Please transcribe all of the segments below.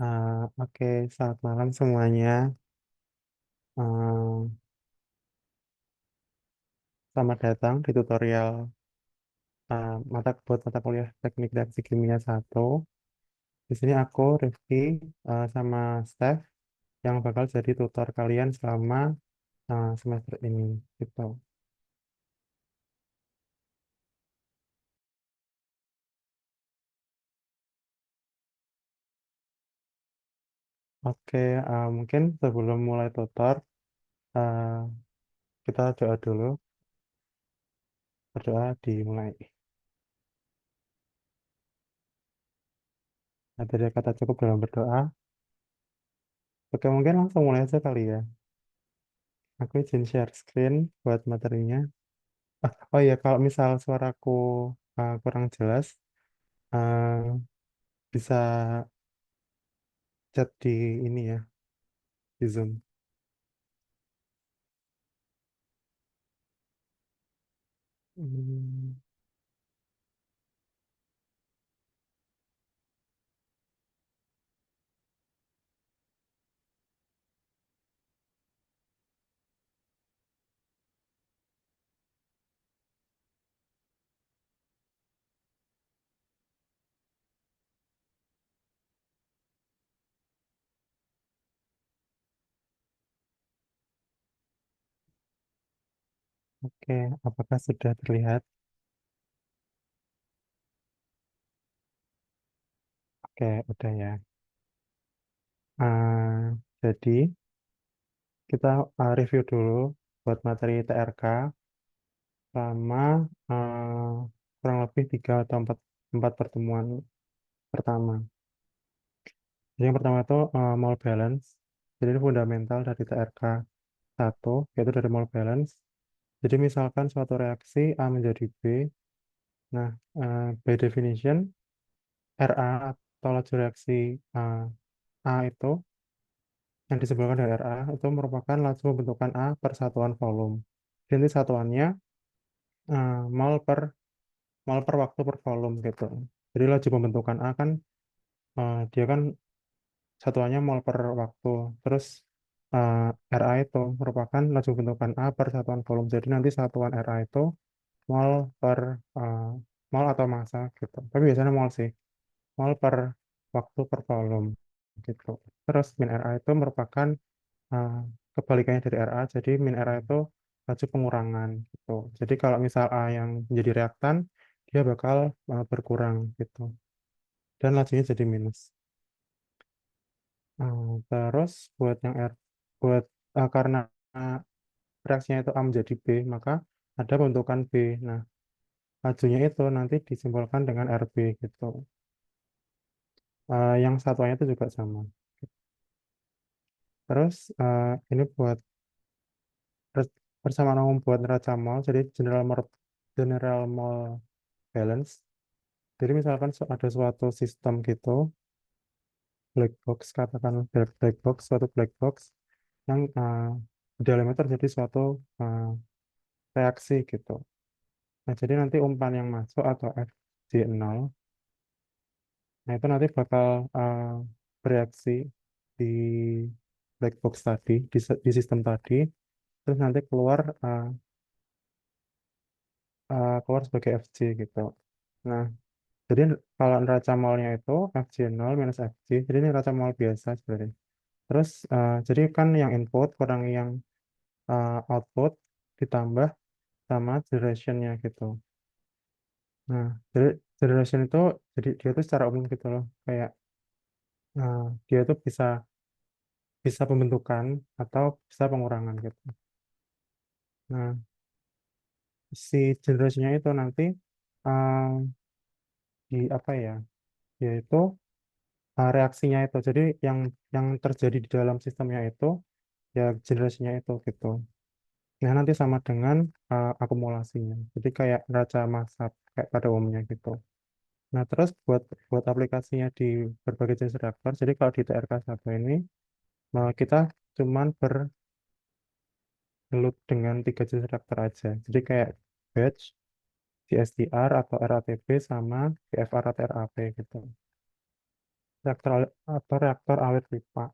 Oke, selamat malam semuanya. Eh, Selamat datang di tutorial mata kuliah Teknik Reaksi Kimia 1. Di sini aku, Rifki, sama Steph yang bakal jadi tutor kalian selama semester ini. Gitu. Oke, mungkin sebelum mulai tutor, eh, kita doa dulu. Berdoa dimulai. Dari kata cukup dalam berdoa. Oke, mungkin langsung mulai aja kali ya. Aku izin share screen buat materinya. Oh iya, kalau misal suaraku kurang jelas, eh, bisa chat di ini ya, di Zoom. Hmm, oke, apakah sudah terlihat? Oke, udah ya. Jadi, kita review dulu buat materi TRK sama kurang lebih 3 atau 4 pertemuan pertama. Jadi yang pertama itu mole balance. Jadi ini fundamental dari TRK 1, yaitu dari mole balance. Jadi misalkan suatu reaksi A menjadi B, nah by definition RA atau laju reaksi A itu yang disebutkan dari RA itu merupakan laju pembentukan A per satuan volume. Jadi satuannya mol per waktu per volume gitu. Jadi laju pembentukan A kan dia kan satuannya mol per waktu. Terus eh, RA itu merupakan laju pembentukan A per satuan volume. Jadi nanti satuan RA itu mol per eh, mol atau massa gitu. Tapi biasanya mol sih. Mol per waktu per volume gitu. Terus min RA itu merupakan eh, kebalikannya dari RA. Jadi min RA itu laju pengurangan gitu. Jadi kalau misal A yang menjadi reaktan, dia bakal berkurang gitu. Dan lajunya jadi minus. Terus buat yang R, buat karena reaksinya itu A menjadi B, maka ada bentukan B. Nah, lajunya itu nanti disimpulkan dengan RB gitu. Yang satuannya itu juga sama. Terus ini buat persamaan umum buat neraca mol, jadi general mol balance. Jadi misalkan ada suatu sistem gitu, black box, katakan black box, suatu black box yang di dalamnya terjadi suatu uh, reaksi gitu. Nah, jadi nanti umpan yang masuk atau FJ0, nah itu nanti bakal bereaksi di black box tadi, di sistem tadi, terus nanti keluar sebagai FJ gitu. Nah, jadi kalau neraca molnya itu FJ0 minus FJ, jadi ini neraca mol biasa sebenarnya. Terus jadi kan yang input kurang yang output ditambah sama generationnya gitu. Nah, jadi generation itu jadi dia tuh secara umum gitu loh, kayak dia tuh bisa bisa pembentukan atau bisa pengurangan gitu. Nah, si generasinya itu nanti uh, di apa ya? Yaitu reaksinya itu. Jadi yang terjadi di dalam sistemnya itu ya generasinya itu gitu. Nah, nanti sama dengan akumulasinya. Jadi kayak neraca massa kayak pada umumnya gitu. Nah, terus buat aplikasinya di berbagai jenis reaktor. Jadi kalau di TRK 1 ini kita cuman bergelut dengan 3 jenis reaktor aja. Jadi kayak batch, CSTR atau RATP sama VFR atau RAP gitu. atau reaktor awet pipa.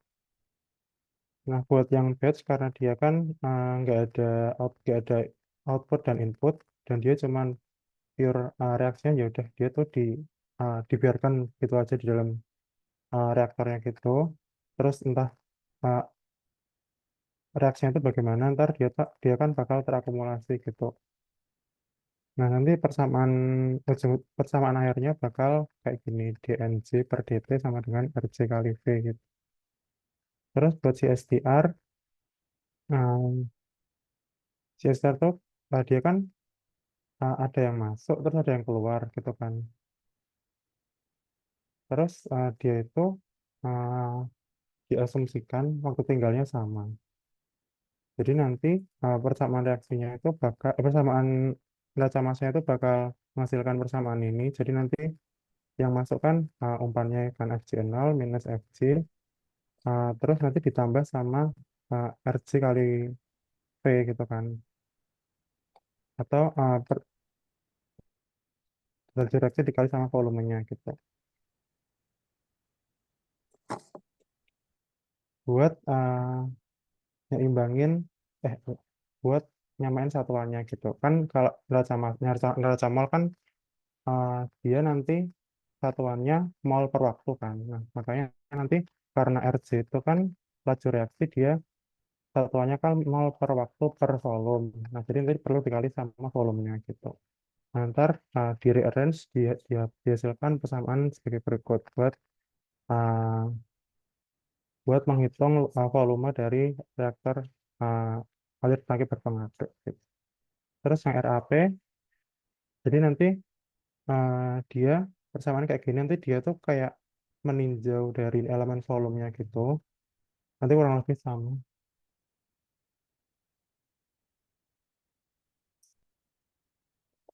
Nah, buat yang batch karena dia kan nggak ada output dan input dan dia cuman pure reaksinya ya udah dia tuh dibiarkan gitu aja di dalam reaktornya gitu. Terus entah uh, reaksinya itu bagaimana ntar dia kan bakal terakumulasi gitu. Nah, nanti persamaan akhirnya bakal kayak gini, dNg per dt sama dengan Rc kali V gitu. Terus buat CSTR, um, CSTR tuh dia kan ada yang masuk, terus ada yang keluar gitu kan. Terus dia itu uh, diasumsikan waktu tinggalnya sama. Jadi nanti persamaan reaksinya itu persamaan neraca massanya itu bakal menghasilkan persamaan ini. Jadi nanti yang masuk kan umpannya kan Fj0 minus Fj, terus nanti ditambah sama Rc kali V gitu kan. Atau energi reaksi dikali sama volumenya gitu. Buat nyeimbangin, eh buat nyamain satuannya gitu. Kan kalau neraca mol kan uh, dia nanti satuannya mol per waktu kan. Nah, makanya nanti karena Rc itu kan laju reaksi dia satuannya kan mol per waktu per volume. Nah, jadi nanti perlu dikali sama volumenya gitu. Nah, ntar di rearrange dia dihasilkan persamaan sebagai berikut uh, buat menghitung volume dari reaktor alir tangki berpengaruh gitu. Terus yang RAP, jadi nanti dia persamaan kayak gini nanti dia tuh kayak meninjau dari elemen volumenya gitu. Nanti kurang lebih sama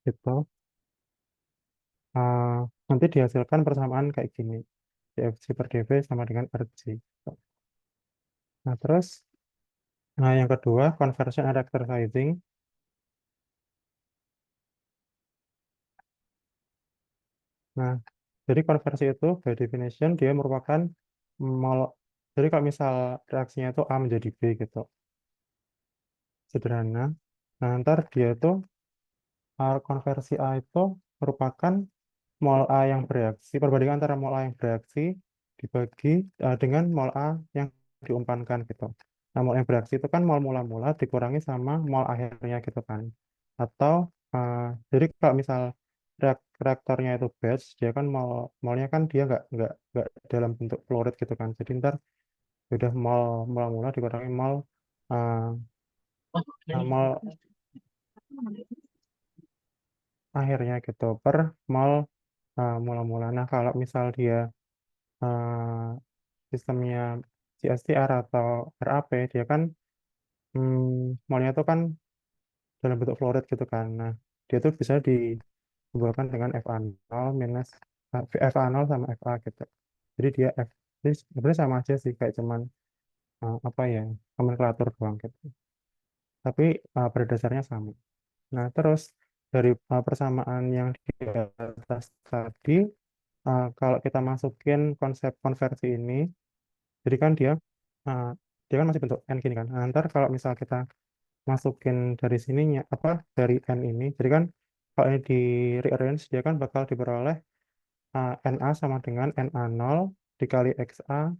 gitu. Ah, nanti dihasilkan persamaan kayak gini. dFc per dV sama dengan Rg. Nah, terus yang kedua conversion and reactor sizing. Nah, jadi konversi itu by definition dia merupakan mol. Jadi kalau misal reaksinya itu A menjadi B gitu, sederhana. Nah, ntar dia itu konversi A itu merupakan mol A yang bereaksi, perbandingan antara mol A yang bereaksi dibagi dengan mol A yang diumpankan gitu. Nah, mol yang bereaksi itu kan mol mula-mula dikurangi sama mol akhirnya gitu kan. Atau jadi kalau misal reaktornya itu batch, dia kan molnya kan dia nggak dalam bentuk fluorid gitu kan. Jadi ntar udah mol mula-mula dikurangi uh, mol akhirnya gitu per mol mula-mula. Nah, kalau misal dia eh, sistemnya CSTR atau RAP dia kan molnya itu kan dalam bentuk fluorid gitu kan. Nah, dia tuh bisa dikumpulkan dengan FA0 minus FA0 sama FA gitu. Jadi jadi sebenarnya sama aja sih kayak cuman apa ya nomenklatur doang gitu. Tapi pada dasarnya sama. Nah, terus dari persamaan yang di atas tadi, kalau kita masukin konsep konversi ini, jadi kan uh, dia kan masih bentuk n gini kan. Nah, ntar kalau misal kita masukin dari sininya apa dari n ini, jadi kan kalau ini di rearrange dia kan bakal diperoleh Na sama dengan Na0 dikali Xa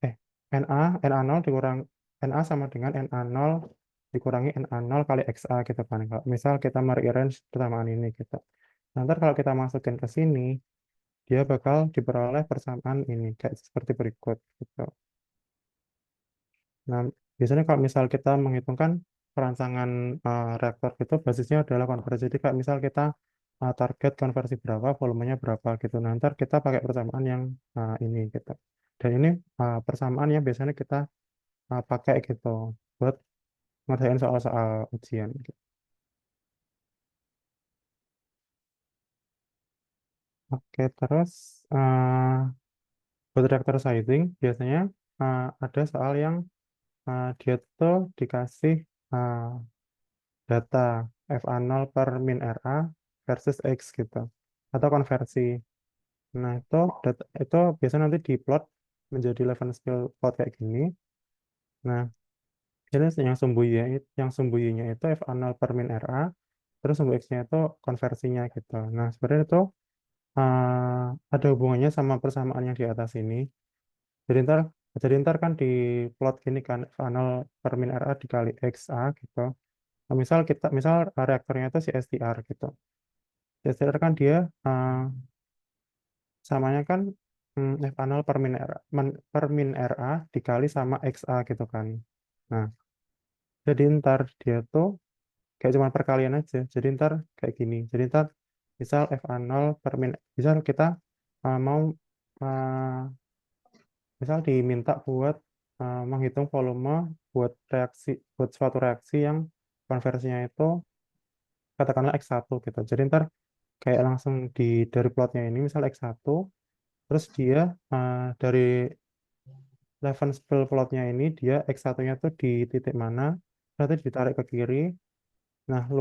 eh Na0 dikurang Na sama dengan Na0 dikurangi Na0 kali Xa gitu kan. Kalau misal kita merearrange persamaan ini gitu. Nanti kalau kita masukin ke sini, dia bakal diperoleh persamaan ini kayak seperti berikut gitu. Nah, biasanya kalau misal kita menghitungkan perancangan reaktor itu basisnya adalah konversi. Jadi kalau misal kita target konversi berapa, volumenya berapa gitu. Nah, ntar kita pakai persamaan yang ini gitu. Dan ini persamaan yang biasanya kita pakai gitu buat ngerjain soal-soal ujian gitu. Oke, terus buat reaktor sizing biasanya ada soal yang dia tuh dikasih uh, data FA0 per min RA versus X gitu. Atau konversi. Nah, itu biasanya nanti diplot menjadi Levenscale scale plot kayak gini. Nah, jadi yang sembunyinya itu F0 per min RA, terus sumbu X-nya itu konversinya gitu. Nah, sebenarnya itu ada hubungannya sama persamaan yang di atas ini. Jadi ntar, jadi ntar kan di plot gini kan F0 per min RA dikali XA gitu. Nah, misal reaktornya itu si STR gitu. STR kan dia samanya kan F0 per min RA dikali sama XA gitu kan. Nah, jadi ntar dia tuh kayak cuma perkalian aja. Jadi ntar kayak gini. Jadi ntar misal FA0 per min, misal kita mau uh, misal diminta buat menghitung volume buat suatu reaksi yang konversinya itu katakanlah X1 gitu. Jadi ntar kayak langsung dari plotnya ini misal X1, terus dia dari Levenspil plotnya ini dia X1-nya tuh di titik mana, berarti ditarik ke kiri. Nah, uh,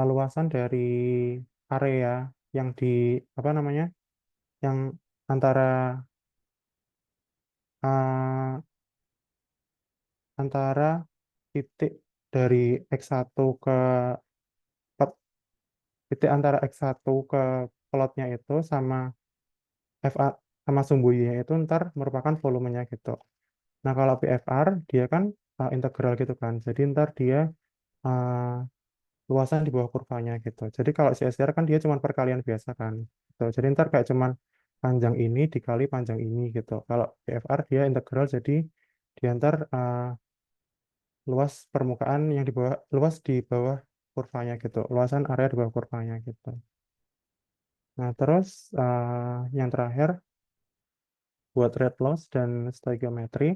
luasan dari area yang di apa namanya, yang antara uh, antara titik dari X1 ke pe- titik antara X1 ke plotnya itu sama FA sama sumbunya itu ntar merupakan volumenya gitu. Nah, kalau PFR dia kan integral gitu kan. Jadi ntar dia uh, luasan di bawah kurvanya gitu. Jadi kalau CSR kan dia cuma perkalian biasa kan. Gitu. Jadi ntar kayak cuman panjang ini dikali panjang ini gitu. Kalau PFR dia integral jadi dia ntar luas permukaan yang luas di bawah kurvanya gitu. Luasan area di bawah kurvanya gitu. Nah, terus yang terakhir buat rate loss dan stoichiometry.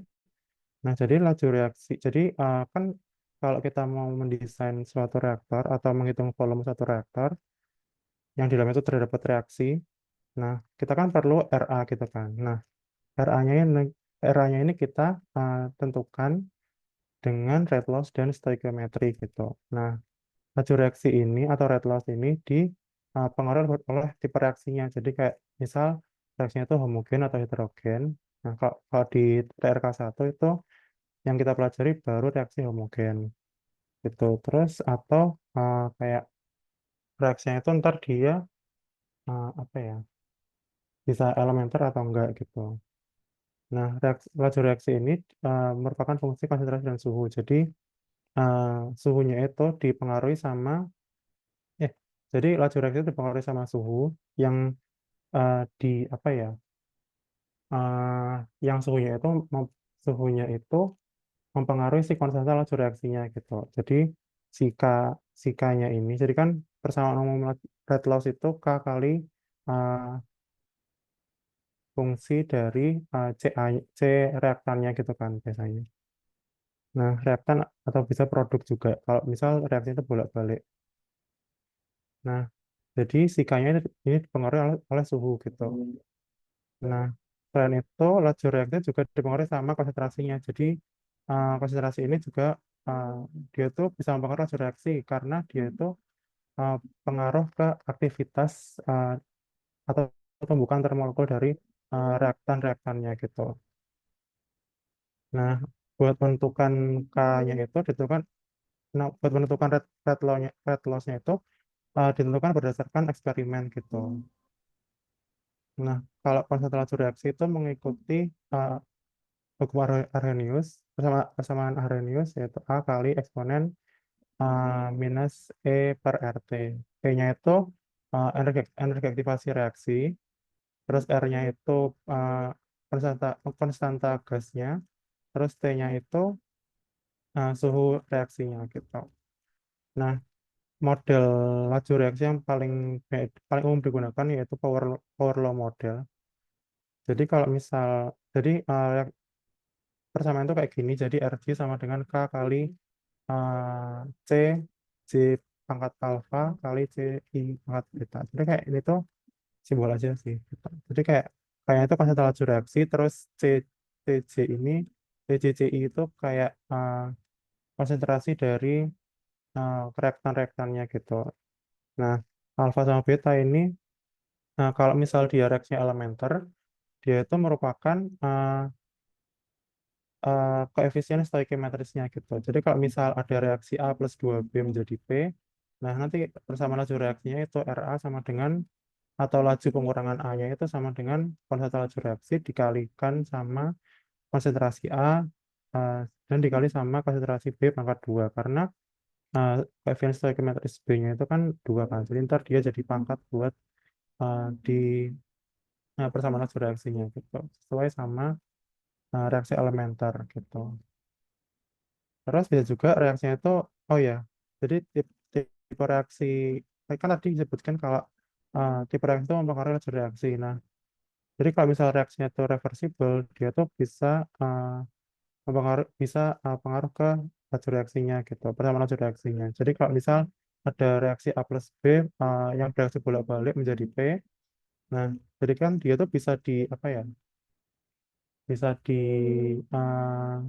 Nah, jadi laju reaksi. Jadi kan kalau kita mau mendesain suatu reaktor atau menghitung volume suatu reaktor yang di dalam itu terdapat reaksi. Nah, kita kan perlu RA gitu kan. Nah, RA-nya ini kita tentukan dengan rate loss dan stoichiometry gitu. Nah, laju reaksi ini atau rate loss ini dipengaruhi oleh tipe reaksinya. Jadi kayak misal reaksinya itu homogen atau heterogen. Nah, kalau di TRK1 itu yang kita pelajari baru reaksi homogen gitu. Terus atau kayak reaksinya itu ntar dia apa ya, bisa elementer atau enggak gitu. Nah, laju reaksi ini merupakan fungsi konsentrasi dan suhu. Jadi, eh, suhunya itu dipengaruhi sama, eh, jadi laju reaksi itu dipengaruhi sama suhu yang di apa ya, eh, yang suhunya itu mempengaruhi si konstanta laju reaksinya gitu. Jadi, si K, si K-nya ini, jadi kan persamaan umum rate loss itu K kali eh, fungsi dari C reaktannya gitu kan biasanya. Nah, reaktan atau bisa produk juga. Kalau misal reaksi itu bolak-balik. Nah, jadi sikanya ini dipengaruhi oleh suhu gitu. Nah, selain itu laju reaksi juga dipengaruhi sama konsentrasinya. Jadi konsentrasi ini juga uh, dia tuh bisa mempengaruhi laju reaksi karena dia itu uh, pengaruh ke aktivitas atau pembukaan termolekul dari reaktan-reaktannya gitu. Nah, buat menentukan K-nya itu ditentukan, nah, buat menentukan rate loss-nya itu ditentukan berdasarkan eksperimen gitu. Nah, kalau konsentrasi reaksi itu mengikuti uh, hukum Arrhenius, persamaan Arrhenius yaitu A kali eksponen minus E per RT. E-nya itu energi aktivasi reaksi, terus R-nya itu uh, konstanta gasnya, terus T-nya itu suhu reaksinya gitu. Nah, model laju reaksi yang paling umum digunakan yaitu power law model. Jadi kalau misal jadi persamaan itu kayak gini. Jadi RG sama dengan K kali C J pangkat alfa kali C I pangkat beta. Jadi kayak ini tuh simbol aja sih, gitu. Jadi kayak itu konsentrasi laju reaksi terus CJ ini CJCI itu kayak konsentrasi dari reaktan-reaktannya gitu. Nah, Alfa sama beta ini, kalau misal dia reaksinya elementer, dia itu merupakan koefisien stoichiometrisnya gitu. Jadi kalau misal ada reaksi A plus 2B menjadi P, nah nanti persamaan laju reaksinya itu Ra sama dengan, atau laju pengurangan A-nya itu sama dengan konsentrasi laju reaksi dikalikan sama konsentrasi A, dan dikali sama konsentrasi B pangkat 2. Karena koefisien stoichiometris B-nya itu kan 2 kan. Jadi ntar dia jadi pangkat buat di persamaan laju reaksinya gitu. Sesuai sama reaksi elementer gitu. Terus bisa juga reaksinya itu, oh ya, jadi tipe reaksi, kan tadi disebutkan kalau tipe reaksi itu mempengaruhi laju reaksi. Nah, jadi kalau misal reaksinya itu reversible, dia tuh bisa pengaruh ke laju reaksinya gitu, persamaan laju reaksinya. Jadi kalau misal ada reaksi A plus B yang bereaksi bolak-balik menjadi P, nah, jadi kan dia tuh bisa di apa ya, bisa di uh,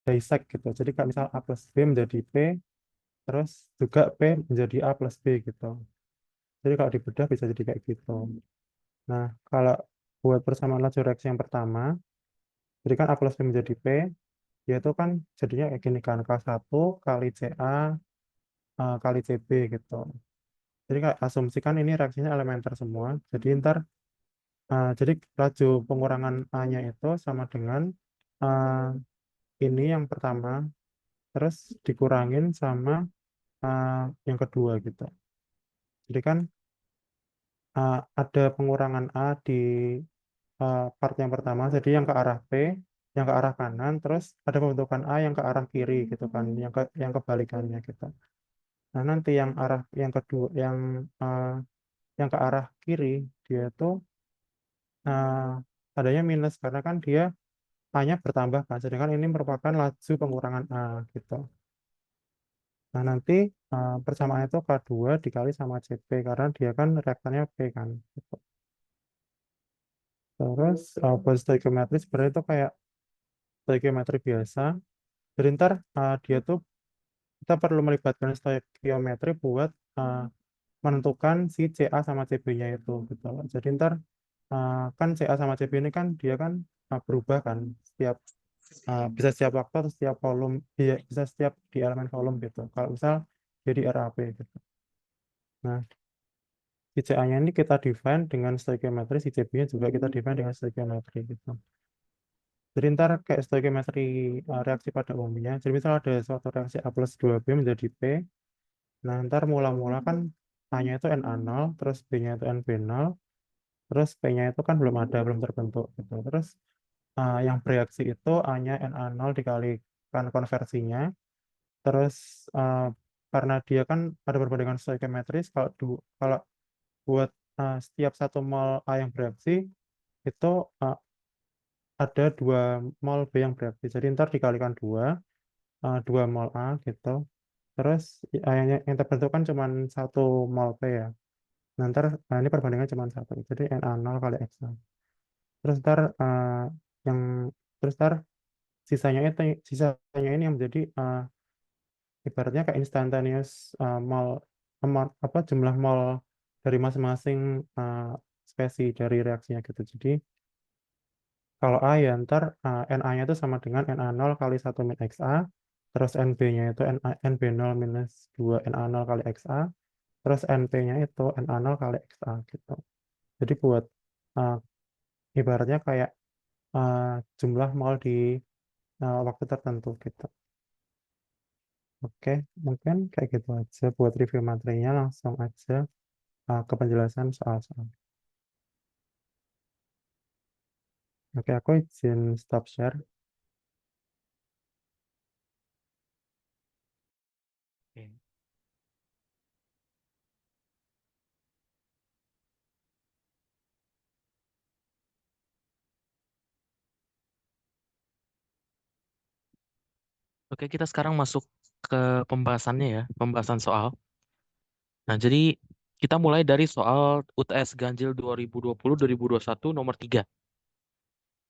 dissect gitu. Jadi kalau misal A plus B menjadi P, terus juga P menjadi A plus B gitu. Jadi kalau dibedah bisa jadi kayak gitu. Nah, kalau buat persamaan laju reaksi yang pertama, jadi kan A plus B menjadi P, yaitu kan jadinya kayak gini kan, K1 kali CA kali CB gitu. Jadi kayak asumsikan ini reaksinya elementer semua. Jadi ntar, jadi laju pengurangan A-nya itu sama dengan uh, ini yang pertama, terus dikurangin sama yang kedua gitu. Jadi kan ada pengurangan A di part yang pertama, jadi yang ke arah P, yang ke arah kanan, terus ada pembentukan A yang ke arah kiri gitu kan, yang kebalikannya gitu. Nah, nanti yang arah yang kedua, yang ke arah kiri, dia tuh adanya minus karena kan dia A-nya bertambah kan, sedangkan ini merupakan laju pengurangan A gitu. Nah, nanti persamaan itu K2 dikali sama CP karena dia kan reaktannya P kan gitu. Terus buat stoichiometri sebenarnya itu kayak stoichiometri biasa. Jadi ntar dia tuh, kita perlu melibatkan stoichiometri buat menentukan si CA sama CB-nya itu gitu. Jadi ntar kan CA sama CB ini kan dia kan berubah kan setiap bisa setiap waktu atau setiap volume, bisa setiap di elemen volume gitu. Kalau misal jadi RAP gitu. Nah, si CA-nya ini kita define dengan stoichiometri, si CB-nya juga kita define dengan stoichiometri gitu. Jadi ntar kayak stoichiometri reaksi pada umumnya. Jadi misal ada suatu reaksi A plus 2B menjadi P. Nah ntar mula-mula kan A-nya itu Na0, terus B-nya itu NB0, terus P-nya itu kan belum ada, belum terbentuk gitu. Terus yang bereaksi itu A-nya Na0 dikalikan konversinya. Terus karena dia kan ada perbandingan stoichiometris, kalau buat setiap satu mol A yang bereaksi, itu uh, ada 2 mol B yang bereaksi. Jadi ntar dikalikan 2 mol A gitu. Terus yang terbentuk kan cuma 1 mol P ya. Nah, ntar ini perbandingan cuma satu. Jadi Na0 kali Xa. Terus ntar yang terus ntar sisanya ini yang menjadi ibaratnya kayak instantaneous mol, apa jumlah mol dari masing-masing spesi dari reaksinya gitu. Jadi kalau A ya ntar Na-nya itu sama dengan Na0 kali 1 min Xa, terus Nb-nya itu Nb0 minus 2 Na0 kali Xa, terus Np-nya itu Na0 kali Xa gitu. Jadi buat uh, ibaratnya kayak uh, jumlah mol di waktu tertentu gitu. Oke, mungkin kayak gitu aja buat review materinya, langsung aja ke penjelasan soal-soal. Oke, aku izin stop share. Oke. Oke, kita sekarang masuk ke pembahasannya ya, pembahasan soal. Nah, jadi kita mulai dari soal UTS Ganjil 2020-2021 nomor 3.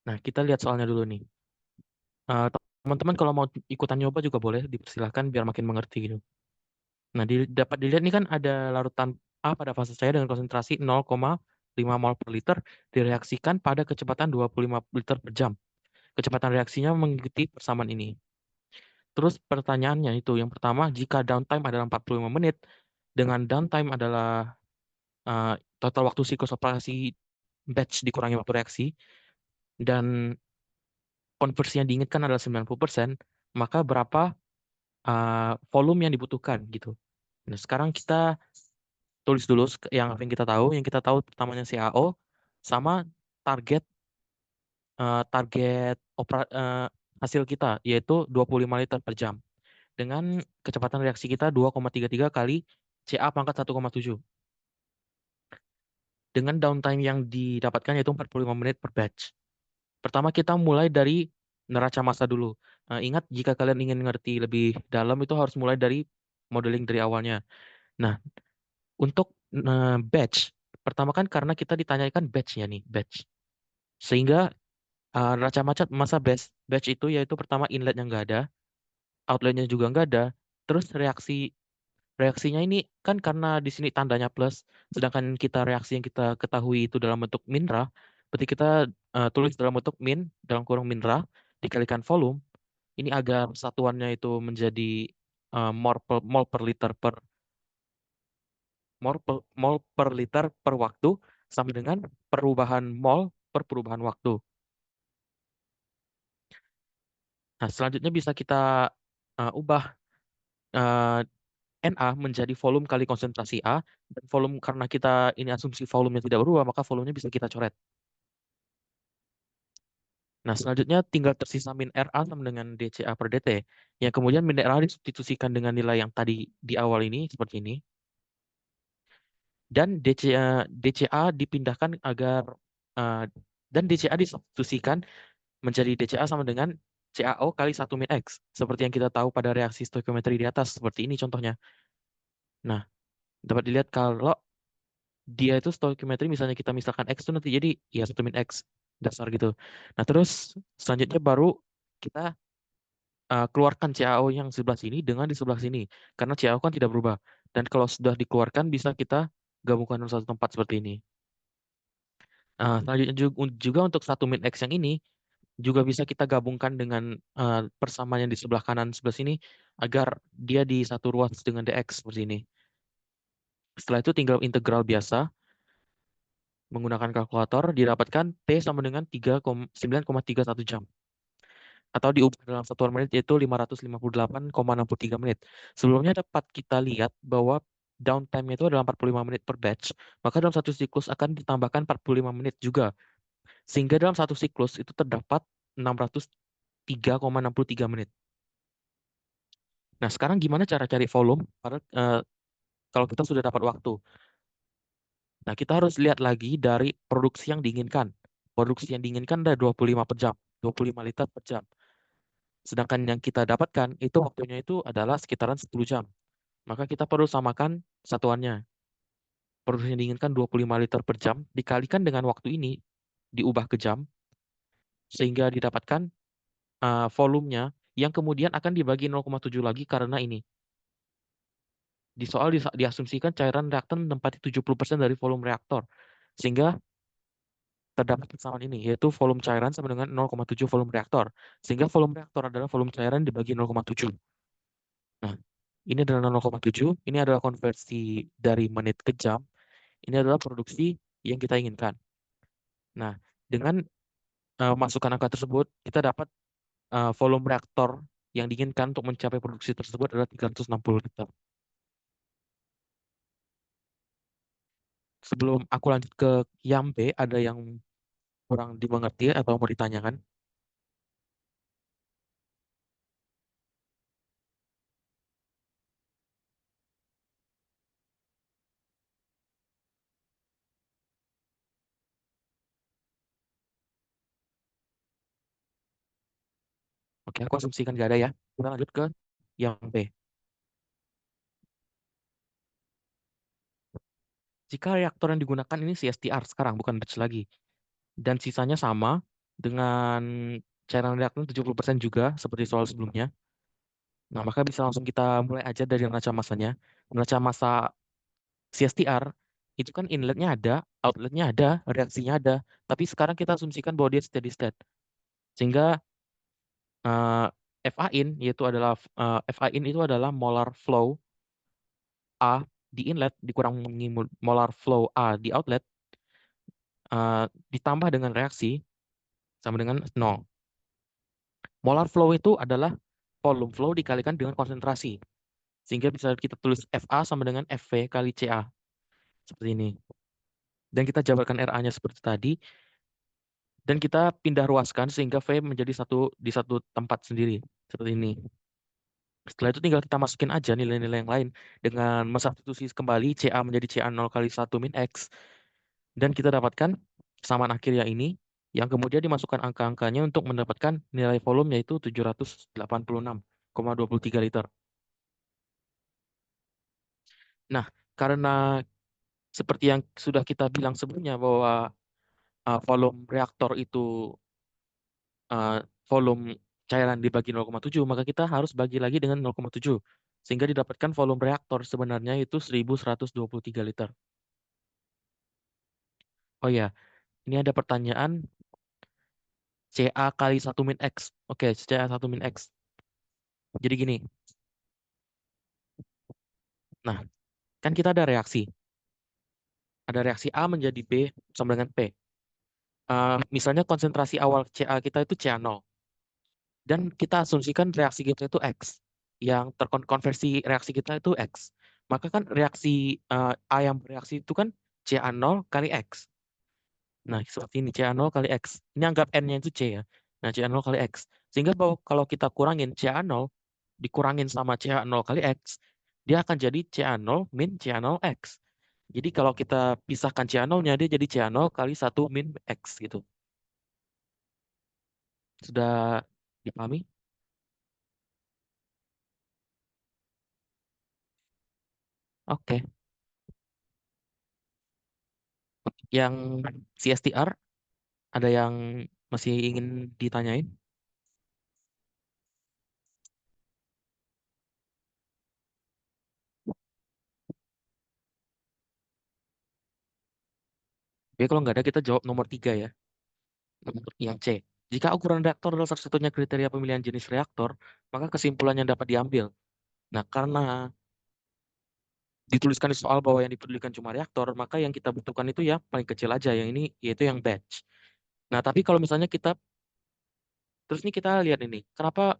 Nah, kita lihat soalnya dulu nih. Teman-teman kalau mau ikutan nyoba juga boleh, dipersilahkan biar makin mengerti gitu. Nah, dapat dilihat ini kan ada larutan A pada fase cair dengan konsentrasi 0,5 mol per liter direaksikan pada kecepatan 25 liter per jam. Kecepatan reaksinya mengikuti persamaan ini. Terus pertanyaannya itu, yang pertama, jika downtime adalah 45 menit, dengan downtime adalah total waktu siklus operasi batch dikurangi waktu reaksi, dan konversi yang diinginkan adalah 90%, maka berapa volume yang dibutuhkan gitu. Nah, sekarang kita tulis dulu yang apa yang kita tahu. Yang kita tahu pertamanya CAO sama target target hasil kita yaitu 25 liter per jam dengan kecepatan reaksi kita 2,33 kali CA pangkat 1,7 dengan downtime yang didapatkan yaitu 45 menit per batch. Pertama kita mulai dari neraca massa dulu. Ingat jika kalian ingin ngerti lebih dalam itu harus mulai dari modeling dari awalnya. Nah, untuk batch, pertama kan karena kita ditanyakan batch-nya nih, batch. Sehingga neraca massa batch itu yaitu pertama inletnya nggak ada, outletnya juga nggak ada. Terus reaksinya ini kan karena di sini tandanya plus, sedangkan kita reaksi yang kita ketahui itu dalam bentuk minra, berarti kita tulis dalam bentuk min dalam kurung minra dikalikan volume. Ini agar satuannya itu menjadi mol per liter per mol per liter per waktu sama dengan perubahan mol per perubahan waktu. Nah, selanjutnya bisa kita ubah eh, Na menjadi volume kali konsentrasi A, dan volume karena kita ini asumsi volumenya tidak berubah, maka volumenya bisa kita coret. Nah, selanjutnya tinggal tersisa min Ra sama dengan dCA per dt, yang kemudian min Ra disubstitusikan dengan nilai yang tadi di awal ini, seperti ini. Dan dCA dipindahkan agar, eh, dan dCA disubstitusikan menjadi dCA sama dengan CaO kali 1 min X, seperti yang kita tahu pada reaksi stoikiometri di atas, seperti ini contohnya. Nah, dapat dilihat kalau dia itu stoichiometri misalnya kita misalkan X itu nanti jadi ya 1 min X dasar gitu. Nah terus selanjutnya baru kita keluarkan CAO yang sebelah sini dengan di sebelah sini. Karena CAO kan tidak berubah. Dan kalau sudah dikeluarkan bisa kita gabungkan dalam satu tempat seperti ini. Selanjutnya juga untuk 1 min X yang ini juga bisa kita gabungkan dengan persamaan yang di sebelah kanan sebelah sini agar dia di satu ruas dengan dx seperti ini. Setelah itu tinggal integral biasa menggunakan kalkulator didapatkan T sama dengan 9,31 jam. Atau diubah dalam satuan menit yaitu 558,63 menit. Sebelumnya dapat kita lihat bahwa downtime itu adalah 45 menit per batch, maka dalam satu siklus akan ditambahkan 45 menit juga. Sehingga dalam satu siklus itu terdapat 603,63 menit. Nah, sekarang gimana cara cari volume? Padahal, kalau kita sudah dapat waktu. Nah, kita harus lihat lagi dari produksi yang diinginkan. Produksi yang diinginkan ada 25 per jam, 25 liter per jam. Sedangkan yang kita dapatkan itu waktunya itu adalah sekitaran 10 jam. Maka kita perlu samakan satuannya. Produksi yang diinginkan 25 liter per jam dikalikan dengan waktu ini diubah ke jam sehingga didapatkan volumenya yang kemudian akan dibagi 0,7 lagi karena ini. Di soal diasumsikan cairan reaktor menempati 70% dari volume reaktor. Sehingga terdapat persamaan ini, yaitu volume cairan sama dengan 0,7 volume reaktor. Sehingga volume reaktor adalah volume cairan dibagi 0,7. Nah, ini adalah 0,7, ini adalah konversi dari menit ke jam, ini adalah produksi yang kita inginkan. Nah, dengan masukkan angka tersebut, kita dapat volume reaktor yang diinginkan untuk mencapai produksi tersebut adalah 360 liter. Sebelum aku lanjut ke yang B, ada yang kurang dimengerti atau mau ditanyakan? Oke, aku asumsikan nggak ada ya. Kita lanjut ke yang B. Jika reaktor yang digunakan ini CSTR sekarang, bukan batch lagi. Dan sisanya sama dengan cairan reaktor 70% juga, seperti soal sebelumnya. Nah, maka bisa langsung kita mulai aja dari neraca masanya. Neraca massa CSTR itu kan inletnya ada, outletnya ada, reaksinya ada. Tapi sekarang kita asumsikan bahwa dia steady state. Sehingga eh, FA-in yaitu adalah FA-in itu adalah molar flow A di inlet dikurangi molar flow A di outlet eh, ditambah dengan reaksi sama dengan nol. Molar flow itu adalah volume flow dikalikan dengan konsentrasi. Sehingga bisa kita tulis FA sama dengan FV kali CA. Seperti ini. Dan kita jabarkan RA-nya seperti tadi. Dan kita pindah ruaskan sehingga V menjadi di satu tempat sendiri. Seperti ini. Setelah itu tinggal kita masukin aja nilai-nilai yang lain. Dengan mensubstitusi kembali CA menjadi CA0 kali 1 min X. Dan kita dapatkan kesamaan akhir yang ini. Yang kemudian dimasukkan angka-angkanya untuk mendapatkan nilai volume yaitu 786,23 liter. Nah, karena seperti yang sudah kita bilang sebelumnya bahwa volume reaktor itu uh, volume cairan dibagi 0,7, maka kita harus bagi lagi dengan 0,7. Sehingga didapatkan volume reaktor sebenarnya itu 1123 liter. Oh ya, ini ada pertanyaan CA kali 1 min X. Oke, CA 1 min X. Jadi gini, nah kan kita ada reaksi. Ada reaksi A menjadi B sama dengan P. Misalnya konsentrasi awal CA kita itu CA0. Dan kita asumsikan reaksi kita itu X. Yang terkonversi reaksi kita itu X. Maka kan reaksi A yang bereaksi itu kan CA0 kali X. Nah, seperti ini CA0 kali X. Ini anggap N-nya itu C ya. Nah, CA0 kali X. Sehingga bahwa kalau kita kurangin CA0 dikurangin sama CA0 kali X, dia akan jadi CA0 min CA0 X. Jadi kalau kita pisahkan CA0-nya, dia jadi CA0 kali 1 min X gitu. Sudah dipahami? Oke. Yang CSTR, ada yang masih ingin ditanyain? Oke, kalau nggak ada, kita jawab nomor 3 ya. Nomor yang C. Jika ukuran reaktor adalah satu-satunya kriteria pemilihan jenis reaktor, maka kesimpulan yang dapat diambil. Nah, karena dituliskan di soal bahwa yang dipedulikan cuma reaktor, maka yang kita butuhkan itu ya paling kecil aja, yang ini yaitu yang batch. Nah, tapi kalau misalnya kita, terus ini kita lihat ini, kenapa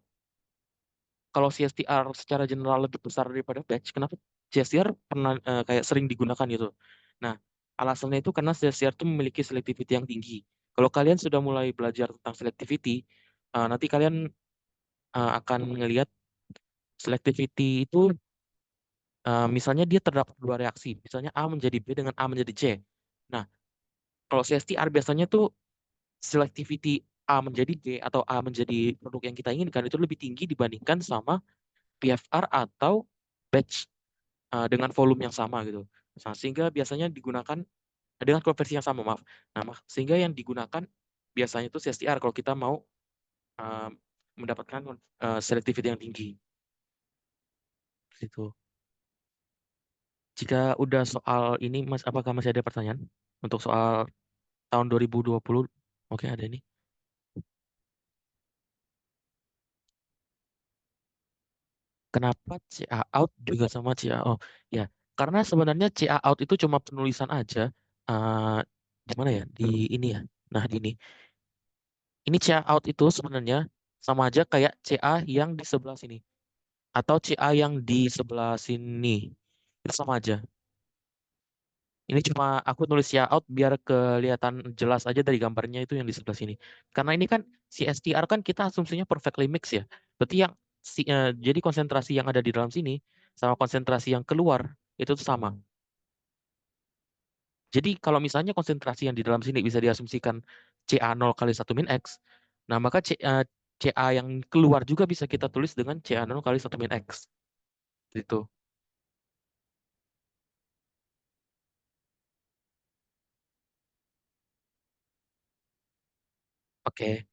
kalau CSTR secara general lebih besar daripada batch, kenapa CSTR pernah kayak sering digunakan gitu. Nah, alasannya itu karena CSTR itu memiliki selectivity yang tinggi. Kalau kalian sudah mulai belajar tentang selectivity, nanti kalian akan melihat selectivity itu misalnya dia terdapat dua reaksi, misalnya A menjadi B dengan A menjadi C. Nah, kalau CSTR biasanya tuh selectivity A menjadi B atau A menjadi produk yang kita inginkan itu lebih tinggi dibandingkan sama PFR atau batch dengan volume yang sama gitu. Nah, sehingga biasanya digunakan dengan konversi yang sama, maaf. Nah, sehingga yang digunakan biasanya itu CSTR kalau kita mau uh, mendapatkan selectivity yang tinggi. Gitu. Jika udah soal ini, Mas, apakah masih ada pertanyaan untuk soal tahun 2020? Oke, ada ini. Kenapa CA out juga sama CA? Oh, ya, karena sebenarnya CA out itu cuma penulisan aja. Eh di mana ya? Di ini ya. Nah, di ini. Ini CA out itu sebenarnya sama aja kayak CA yang di sebelah sini atau CA yang di sebelah sini. Itu sama aja. Ini cuma aku nulis CA out biar kelihatan jelas aja dari gambarnya itu yang di sebelah sini. Karena ini kan CSTR kan kita asumsinya perfectly mix ya. Berarti yang jadi konsentrasi yang ada di dalam sini sama konsentrasi yang keluar itu tuh sama. Jadi kalau misalnya konsentrasi yang di dalam sini bisa diasumsikan CA0 kali 1 min X, nah maka CA yang keluar juga bisa kita tulis dengan CA0 kali 1 min X. Gitu. Oke.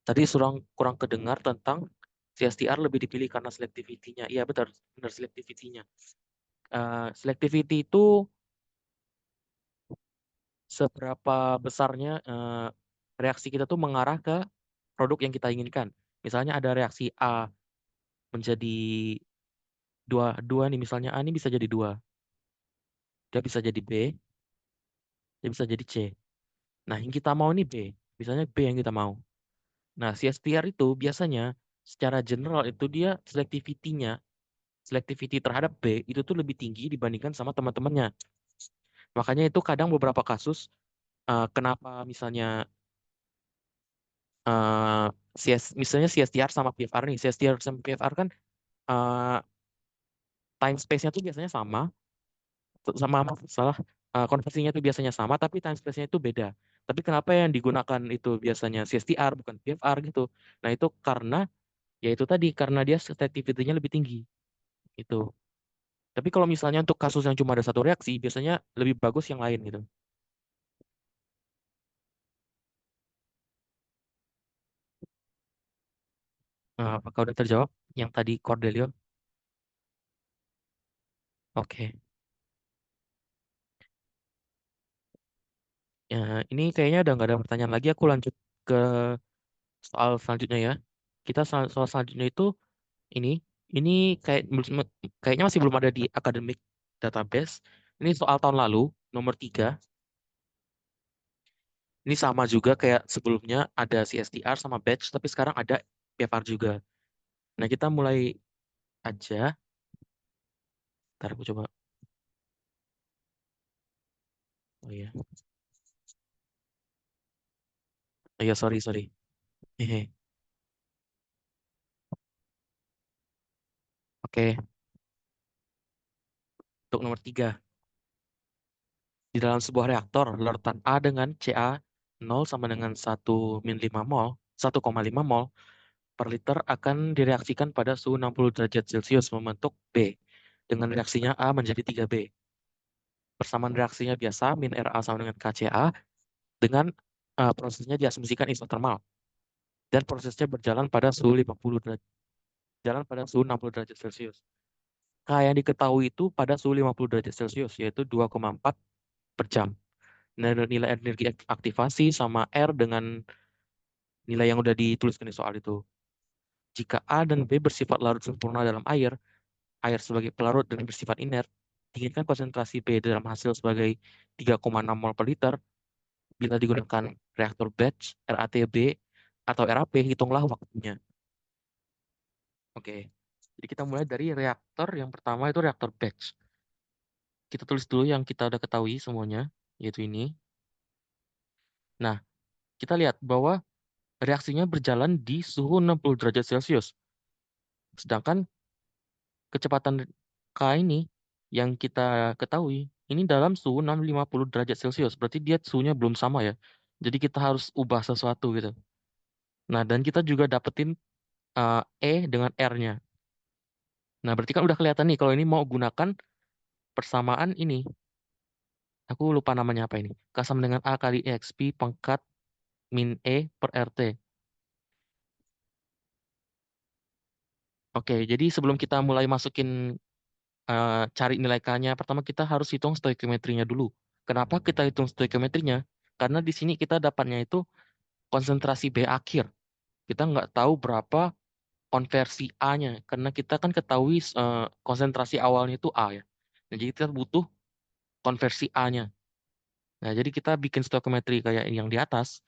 Tadi kurang kedengar tentang CSTR lebih dipilih karena selectivity-nya. Iya benar, benar selectivity-nya. Selectivity itu seberapa besarnya reaksi kita tuh mengarah ke produk yang kita inginkan. Misalnya ada reaksi A menjadi dua, dua nih, misalnya A ini bisa jadi dua, dia bisa jadi B, dia bisa jadi C. Nah, yang kita mau ini B, misalnya B yang kita mau. Nah, CSTR itu biasanya secara general itu dia selectivity-nya, selectivity terhadap B itu tuh lebih tinggi dibandingkan sama teman-temannya. Makanya itu kadang beberapa kasus kenapa misalnya eh, misalnya CSTR sama PFR nih, CSTR sama PFR kan eh, time space-nya tuh biasanya sama, sama salah konversinya itu biasanya sama, tapi time space-nya itu beda. Tapi kenapa yang digunakan itu biasanya CSTR bukan PFR gitu? Nah itu karena ya itu tadi karena dia sensitivity-nya lebih tinggi itu. Tapi kalau misalnya untuk kasus yang cuma ada satu reaksi, biasanya lebih bagus yang lain gitu. Apakah udah terjawab yang tadi Cordelio? Oke. Ya, ini kayaknya udah nggak ada pertanyaan lagi. Aku lanjut ke soal selanjutnya ya. Kita soal selanjutnya itu ini ini kayaknya masih belum ada di academic database. Ini soal tahun lalu nomor 3. Ini sama juga kayak sebelumnya ada CSTR sama batch, tapi sekarang ada PFR juga. Nah kita mulai aja. Ntar aku coba. Oh iya, oh iya sorry sorry. Hehe. Oke, untuk nomor 3. Di dalam sebuah reaktor, larutan A dengan Ca 0 sama dengan 1-5 mol, 1,5 mol per liter akan direaksikan pada suhu 60 derajat Celcius membentuk B dengan reaksinya A menjadi 3B. Persamaan reaksinya biasa, min Ra sama dengan KCa, dengan prosesnya diasumsikan isotermal dan prosesnya berjalan pada suhu 50 derajat, jalan pada suhu 60 derajat Celcius. K yang diketahui itu pada suhu 50 derajat Celcius, yaitu 2,4 per jam. Nah, nilai energi aktivasi sama R dengan nilai yang udah dituliskan di soal itu. Jika A dan B bersifat larut sempurna dalam air, air sebagai pelarut dan bersifat inert, inginkan konsentrasi B dalam hasil sebagai 3,6 mol per liter. Bila digunakan reaktor batch, RATB, atau RAP, hitunglah waktunya. Oke, jadi kita mulai dari reaktor yang pertama itu reaktor batch. Kita tulis dulu yang kita udah ketahui semuanya, yaitu ini. Nah, kita lihat bahwa reaksinya berjalan di suhu 60 derajat Celcius. Sedangkan kecepatan K ini yang kita ketahui, ini dalam suhu 650 derajat Celcius. Berarti dia suhunya belum sama ya. Jadi kita harus ubah sesuatu gitu. Nah, dan kita juga dapetin E dengan R-nya. Nah, berarti kan udah kelihatan nih kalau ini mau gunakan persamaan ini. Aku lupa namanya apa ini. K sama dengan A kali EXP pangkat min E per RT. Oke, jadi sebelum kita mulai masukin cari nilai K-nya, pertama kita harus hitung stoikiometrinya dulu. Kenapa kita hitung stoikiometrinya? Karena di sini kita dapatnya itu konsentrasi B akhir. Kita nggak tahu berapa konversi A-nya, karena kita kan ketahui konsentrasi awalnya itu A ya. Nah, jadi kita butuh konversi A-nya. Nah, jadi kita bikin stoikiometri kayak yang di atas.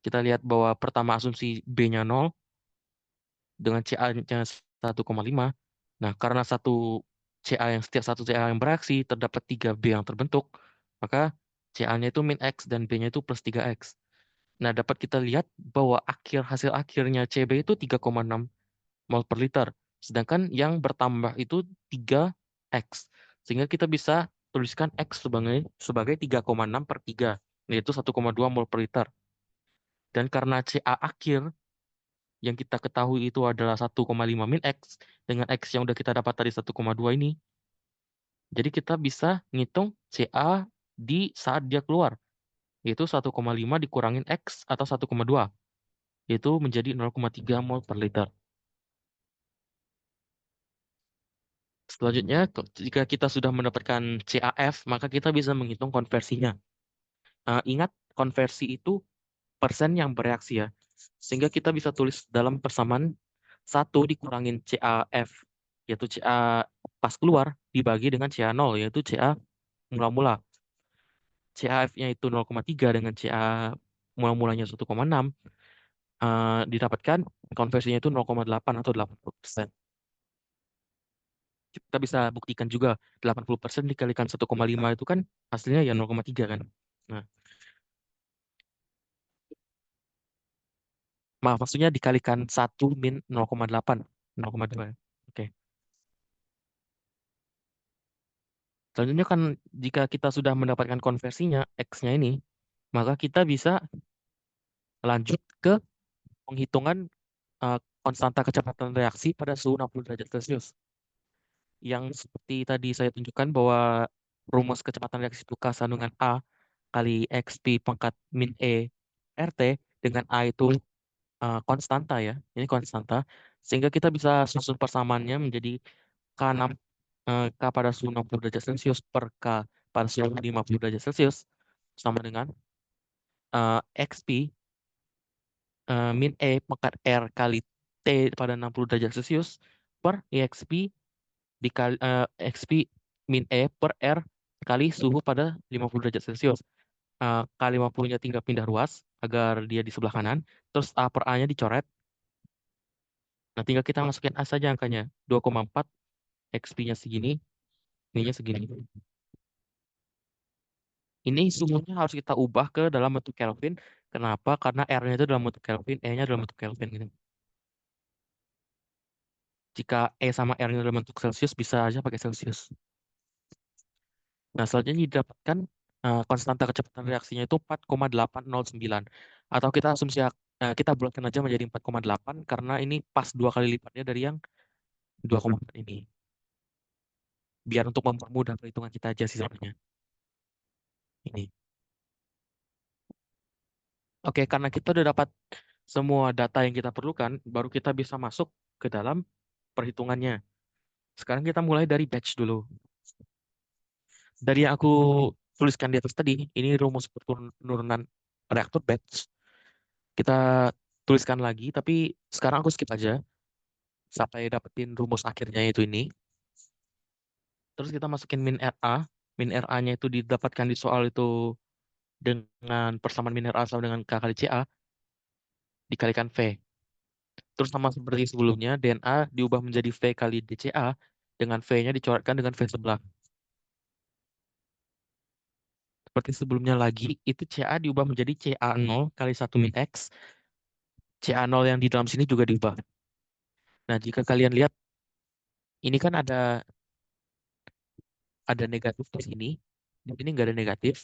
Kita lihat bahwa pertama asumsi B-nya 0 dengan CA-nya 1,5. Nah, karena setiap satu CA yang bereaksi terdapat 3B yang terbentuk, maka CA-nya itu min X dan B-nya itu plus 3X. Nah, dapat kita lihat bahwa hasil akhirnya CB itu 3,6 mol per liter. Sedangkan yang bertambah itu 3X. Sehingga kita bisa tuliskan X sebagai 3,6 per 3, yaitu 1,2 mol per liter. Dan karena CA akhir yang kita ketahui itu adalah 1,5 min X, dengan X yang udah kita dapat tadi 1,2 ini, jadi kita bisa ngitung CA di saat dia keluar, yaitu 1,5 dikurangin X atau 1,2. yaitu menjadi 0,3 mol per liter. Selanjutnya, jika kita sudah mendapatkan CAF, maka kita bisa menghitung konversinya. Ingat, konversi itu persen yang bereaksi ya. Sehingga kita bisa tulis dalam persamaan 1 dikurangin CAF, yaitu CA pas keluar, dibagi dengan CA0, yaitu CA mula-mula. CAF-nya itu 0,3 dengan CA mula-mulanya 1,6, didapatkan konversinya itu 0,8 atau 80%. Kita bisa buktikan juga 80% dikalikan 1,5 itu kan hasilnya ya 0,3 kan. Nah, maaf maksudnya dikalikan 1 min 0,8, 0,2. Oke. Selanjutnya kan jika kita sudah mendapatkan konversinya X-nya ini, maka kita bisa lanjut ke penghitungan konstanta kecepatan reaksi pada suhu 60 derajat Celcius. Yang seperti tadi saya tunjukkan bahwa rumus kecepatan reaksi itu K sandungan A kali XP pangkat min E RT, dengan A itu konstanta ya, ini konstanta. Sehingga kita bisa susun persamaannya menjadi K6, K pada suhu 60 derajat Celcius per K pada suhu 50 derajat Celcius sama dengan XP min E pangkat R kali T pada 60 derajat Celcius per EXP dikali XP min E per R kali suhu pada 50 derajat Celcius. K50-nya tinggal pindah ruas agar dia di sebelah kanan. Terus A per A-nya dicoret. Nah, tinggal kita masukin A saja angkanya. 2,4, XP-nya segini, ininya segini. Ini suhunya harus kita ubah ke dalam bentuk Kelvin. Kenapa? Karena R-nya itu dalam bentuk Kelvin, E-nya dalam bentuk Kelvin gitu. Jika E sama R-nya dalam bentuk Celcius, bisa aja pakai Celcius. Nah, selanjutnya didapatkan konstanta kecepatan reaksinya itu 4,809. Atau kita asumsi kita bulatkan aja menjadi 4,8 karena ini pas 2 kali lipatnya dari yang 2,4 ini. Biar untuk mempermudah perhitungan kita aja sih sebenarnya. Ini. Oke, karena kita udah dapat semua data yang kita perlukan, baru kita bisa masuk ke dalam perhitungannya. Sekarang kita mulai dari batch dulu. Dari yang aku tuliskan di atas tadi, ini rumus penurunan reaktor batch. Kita tuliskan lagi, tapi sekarang aku skip aja sampai dapetin rumus akhirnya itu ini. Terus kita masukin min RA. Min RA-nya itu didapatkan di soal itu dengan persamaan min RA sama dengan K kali CA dikalikan V. Terus sama seperti sebelumnya, DNA diubah menjadi V kali DCA dengan V-nya dicoretkan dengan V sebelah. Seperti sebelumnya lagi, itu CA diubah menjadi CA0 kali 1 min X. CA0 yang di dalam sini juga diubah. Nah, jika kalian lihat, ini kan ada negatif di sini. Di sini nggak ada negatif.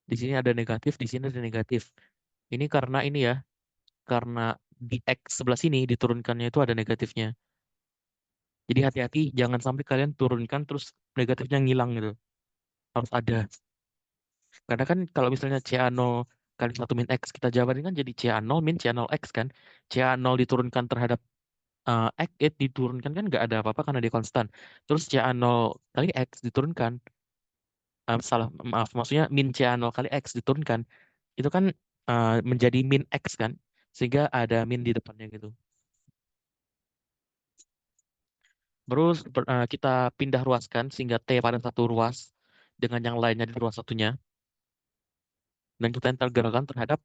Di sini ada negatif, di sini ada negatif. Ini karena ini ya, karena di X sebelah sini diturunkannya itu ada negatifnya. Jadi hati-hati, jangan sampai kalian turunkan terus negatifnya ngilang gitu. Harus ada. Karena kan kalau misalnya CA0 kali 1 min X kita jabarin kan jadi CA0 min CA0 X kan. CA0 diturunkan terhadap X, diturunkan kan nggak ada apa-apa karena dia konstan. Terus CA0 kali X diturunkan, salah, maaf, maksudnya min CA0 kali X diturunkan, itu kan menjadi min X kan. Sehingga ada min di depannya gitu. Terus kita pindah ruaskan sehingga T pada satu ruas dengan yang lainnya di ruas satunya. Dan kita integralkan terhadap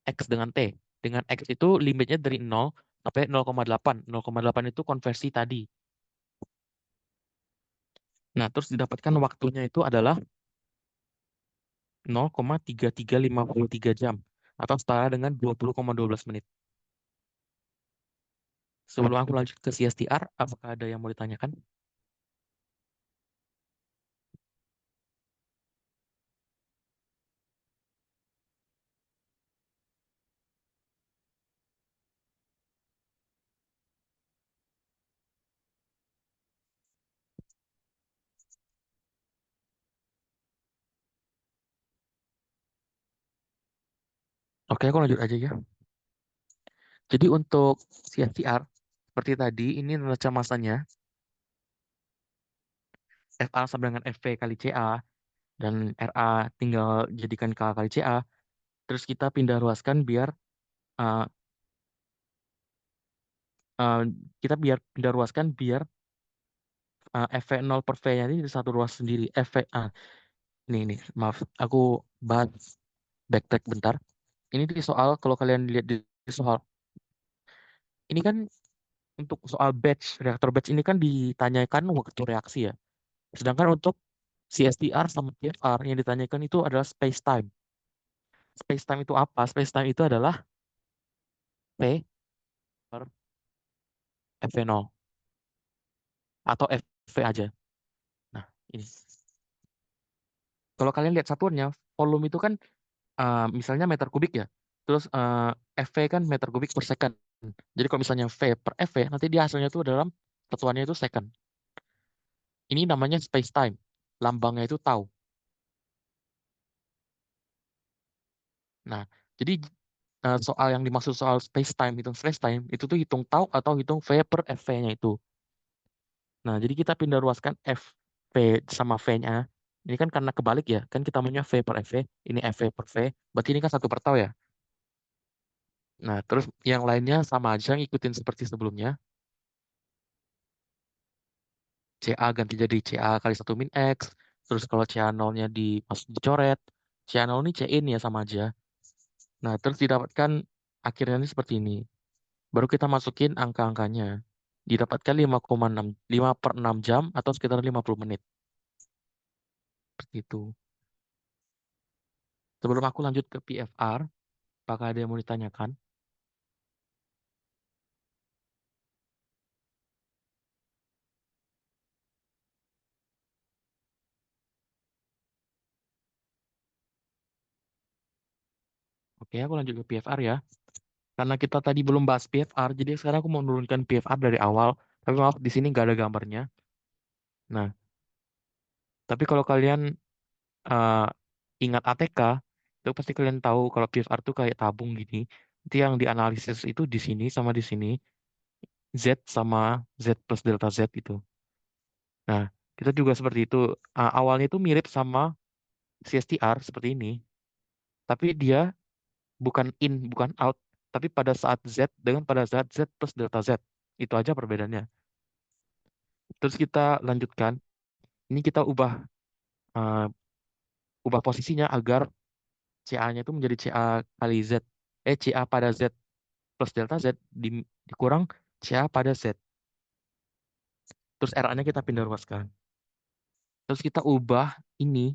X dengan T. Dengan X itu limitnya dari 0 sampai 0,8. 0,8 itu konversi tadi. Nah, terus didapatkan waktunya itu adalah 0,3353 jam. Atau setara dengan 20,12 menit. Sebelum aku lanjut ke CSTR, apakah ada yang mau ditanyakan? Oke, aku lanjut aja ya. Jadi untuk CFTR, seperti tadi, ini neraca masanya FA sama dengan FV kali CA, dan RA tinggal jadikan K kali CA, terus kita pindah ruaskan biar uh, uh, kita biar pindah ruaskan biar FV 0 per V-nya ini di satu ruas sendiri. FV, ini, maaf, aku bahas backtrack bentar. Ini di soal, kalau kalian lihat di soal, ini kan untuk soal batch, reaktor batch ini kan ditanyakan waktu reaksi ya. Sedangkan untuk CSTR sama TFR yang ditanyakan itu adalah space time. Space time itu apa? Space time itu adalah P per FV0 atau FV aja. Nah, ini. Kalau kalian lihat satuannya, volume itu kan misalnya meter kubik ya. Terus FV kan meter kubik per second. Jadi kalau misalnya V per FV, nanti dia hasilnya itu dalam satuannya itu second. Ini namanya space time. Lambangnya itu tau. Nah, jadi soal yang dimaksud soal space time, hitung space time, itu tuh hitung tau atau hitung V per FV-nya itu. Nah, jadi kita pindah ruaskan FV sama V-nya. Ini kan karena kebalik ya, kan kita maunya V per FV, ini FV per V, berarti ini kan satu per tau ya. Nah, terus yang lainnya sama aja, ngikutin seperti sebelumnya. CA ganti jadi CA kali satu min X. Terus kalau CA nolnya dicoret, CA nol ini C in ya sama aja. Nah, terus didapatkan akhirnya ini seperti ini. Baru kita masukin angka-angkanya. Didapatkan 5,6 5 per 6 jam atau sekitar 50 menit. Seperti itu. Sebelum aku lanjut ke PFR, apakah ada yang mau ditanyakan? Oke, aku lanjut ke PFR ya. Karena kita tadi belum bahas PFR, jadi sekarang aku mau menurunkan PFR dari awal. Tapi maaf, di sini nggak ada gambarnya. Nah, tapi kalau kalian eh, ingat ATK, itu pasti kalian tahu kalau PFR tuh kayak tabung gini. Itu yang dianalisis itu di sini sama di sini. Z sama Z plus delta Z itu. Nah, kita juga seperti itu. Awalnya itu mirip sama CSTR seperti ini. Tapi dia bukan in, bukan out. Tapi pada saat Z dengan pada saat Z plus delta Z. Itu aja perbedaannya. Terus kita lanjutkan. Ini kita uh, ubah posisinya agar CA-nya itu menjadi CA kali Z. CA pada Z plus delta Z dikurang CA pada Z. Terus RA-nya kita pindah ruaskan. Terus kita ubah ini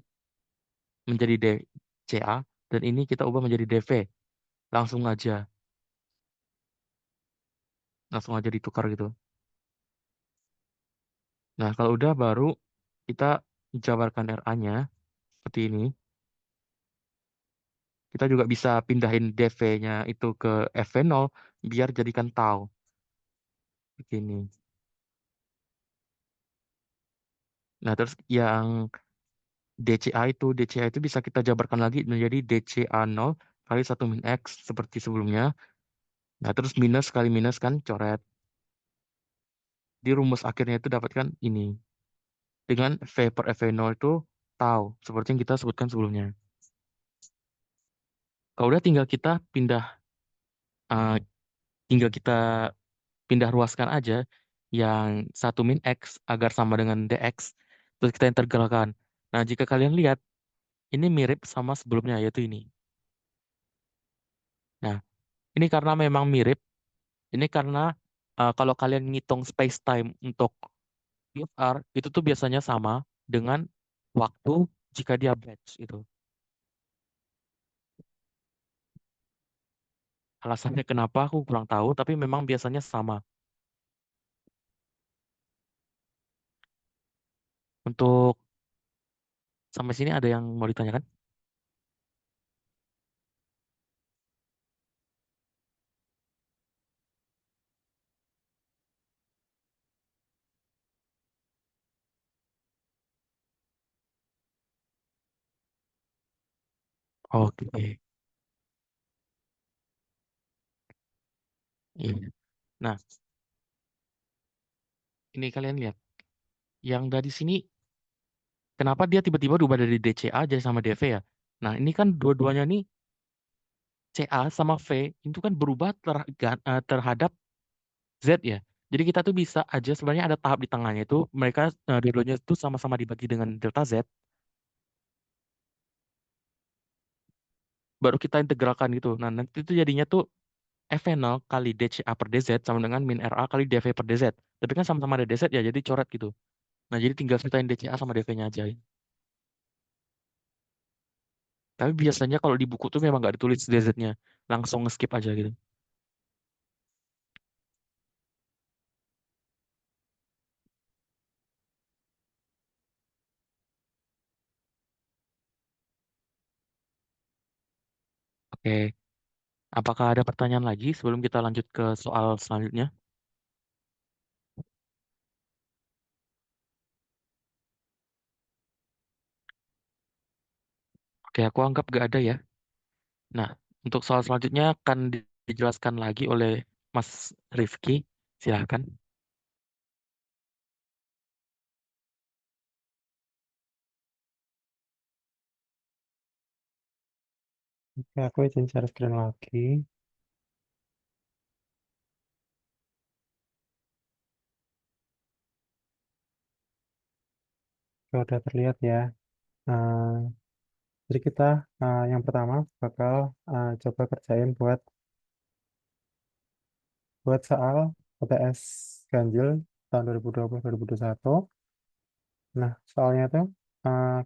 menjadi DCA dan ini kita ubah menjadi DV. Langsung aja. Langsung aja ditukar gitu. Nah, kalau udah baru kita jabarkan RA-nya seperti ini. Kita juga bisa pindahin DV-nya itu ke FV0 biar jadikan tau. Begini. Nah, terus yang DCA itu bisa kita jabarkan lagi menjadi DCA0 kali satu min X seperti sebelumnya. Nah, terus minus kali minus kan coret. Di rumus akhirnya itu dapatkan ini. Dengan V per FV0 itu tau. Seperti yang kita sebutkan sebelumnya. Kalau udah uh, tinggal kita pindah ruaskan aja yang satu min X agar sama dengan DX. Terus kita integralkan. Nah, jika kalian lihat, ini mirip sama sebelumnya, yaitu ini. Nah, ini karena memang mirip. Ini karena kalau kalian ngitung space time untuk PFR, itu tuh biasanya sama dengan waktu jika dia batch itu. Alasannya kenapa aku kurang tahu, tapi memang biasanya sama. Untuk sampai sini ada yang mau ditanyakan? Oke. Iya. Nah, ini kalian lihat. Yang dari sini, kenapa dia tiba-tiba berubah dari DCA jadi sama DV ya? Nah, ini kan dua-duanya nih, CA sama V, itu kan berubah terhadap Z ya. Jadi kita tuh bisa aja sebenarnya ada tahap di tengahnya itu, mereka dua-duanya itu sama-sama dibagi dengan delta Z, baru kita integralkan gitu. Nah, nanti itu jadinya tuh FNL kali DCA per DZ sama dengan min RA kali DV per DZ. Tapi kan sama-sama ada DZ ya, jadi coret gitu. Nah, jadi tinggal ceritain DCA sama DV-nya aja. Tapi biasanya kalau di buku tuh memang nggak ditulis DZ-nya. Langsung skip aja gitu. Oke, apakah ada pertanyaan lagi sebelum kita lanjut ke soal selanjutnya? Oke, aku anggap nggak ada ya. Nah, untuk soal selanjutnya akan dijelaskan lagi oleh Mas Rifki. Silahkan. Oke, aku izin share screen lagi. Oke, udah terlihat ya. Eh, jadi kita yang pertama bakal coba kerjain buat soal UTS ganjil tahun 2020-2021. Nah, soalnya itu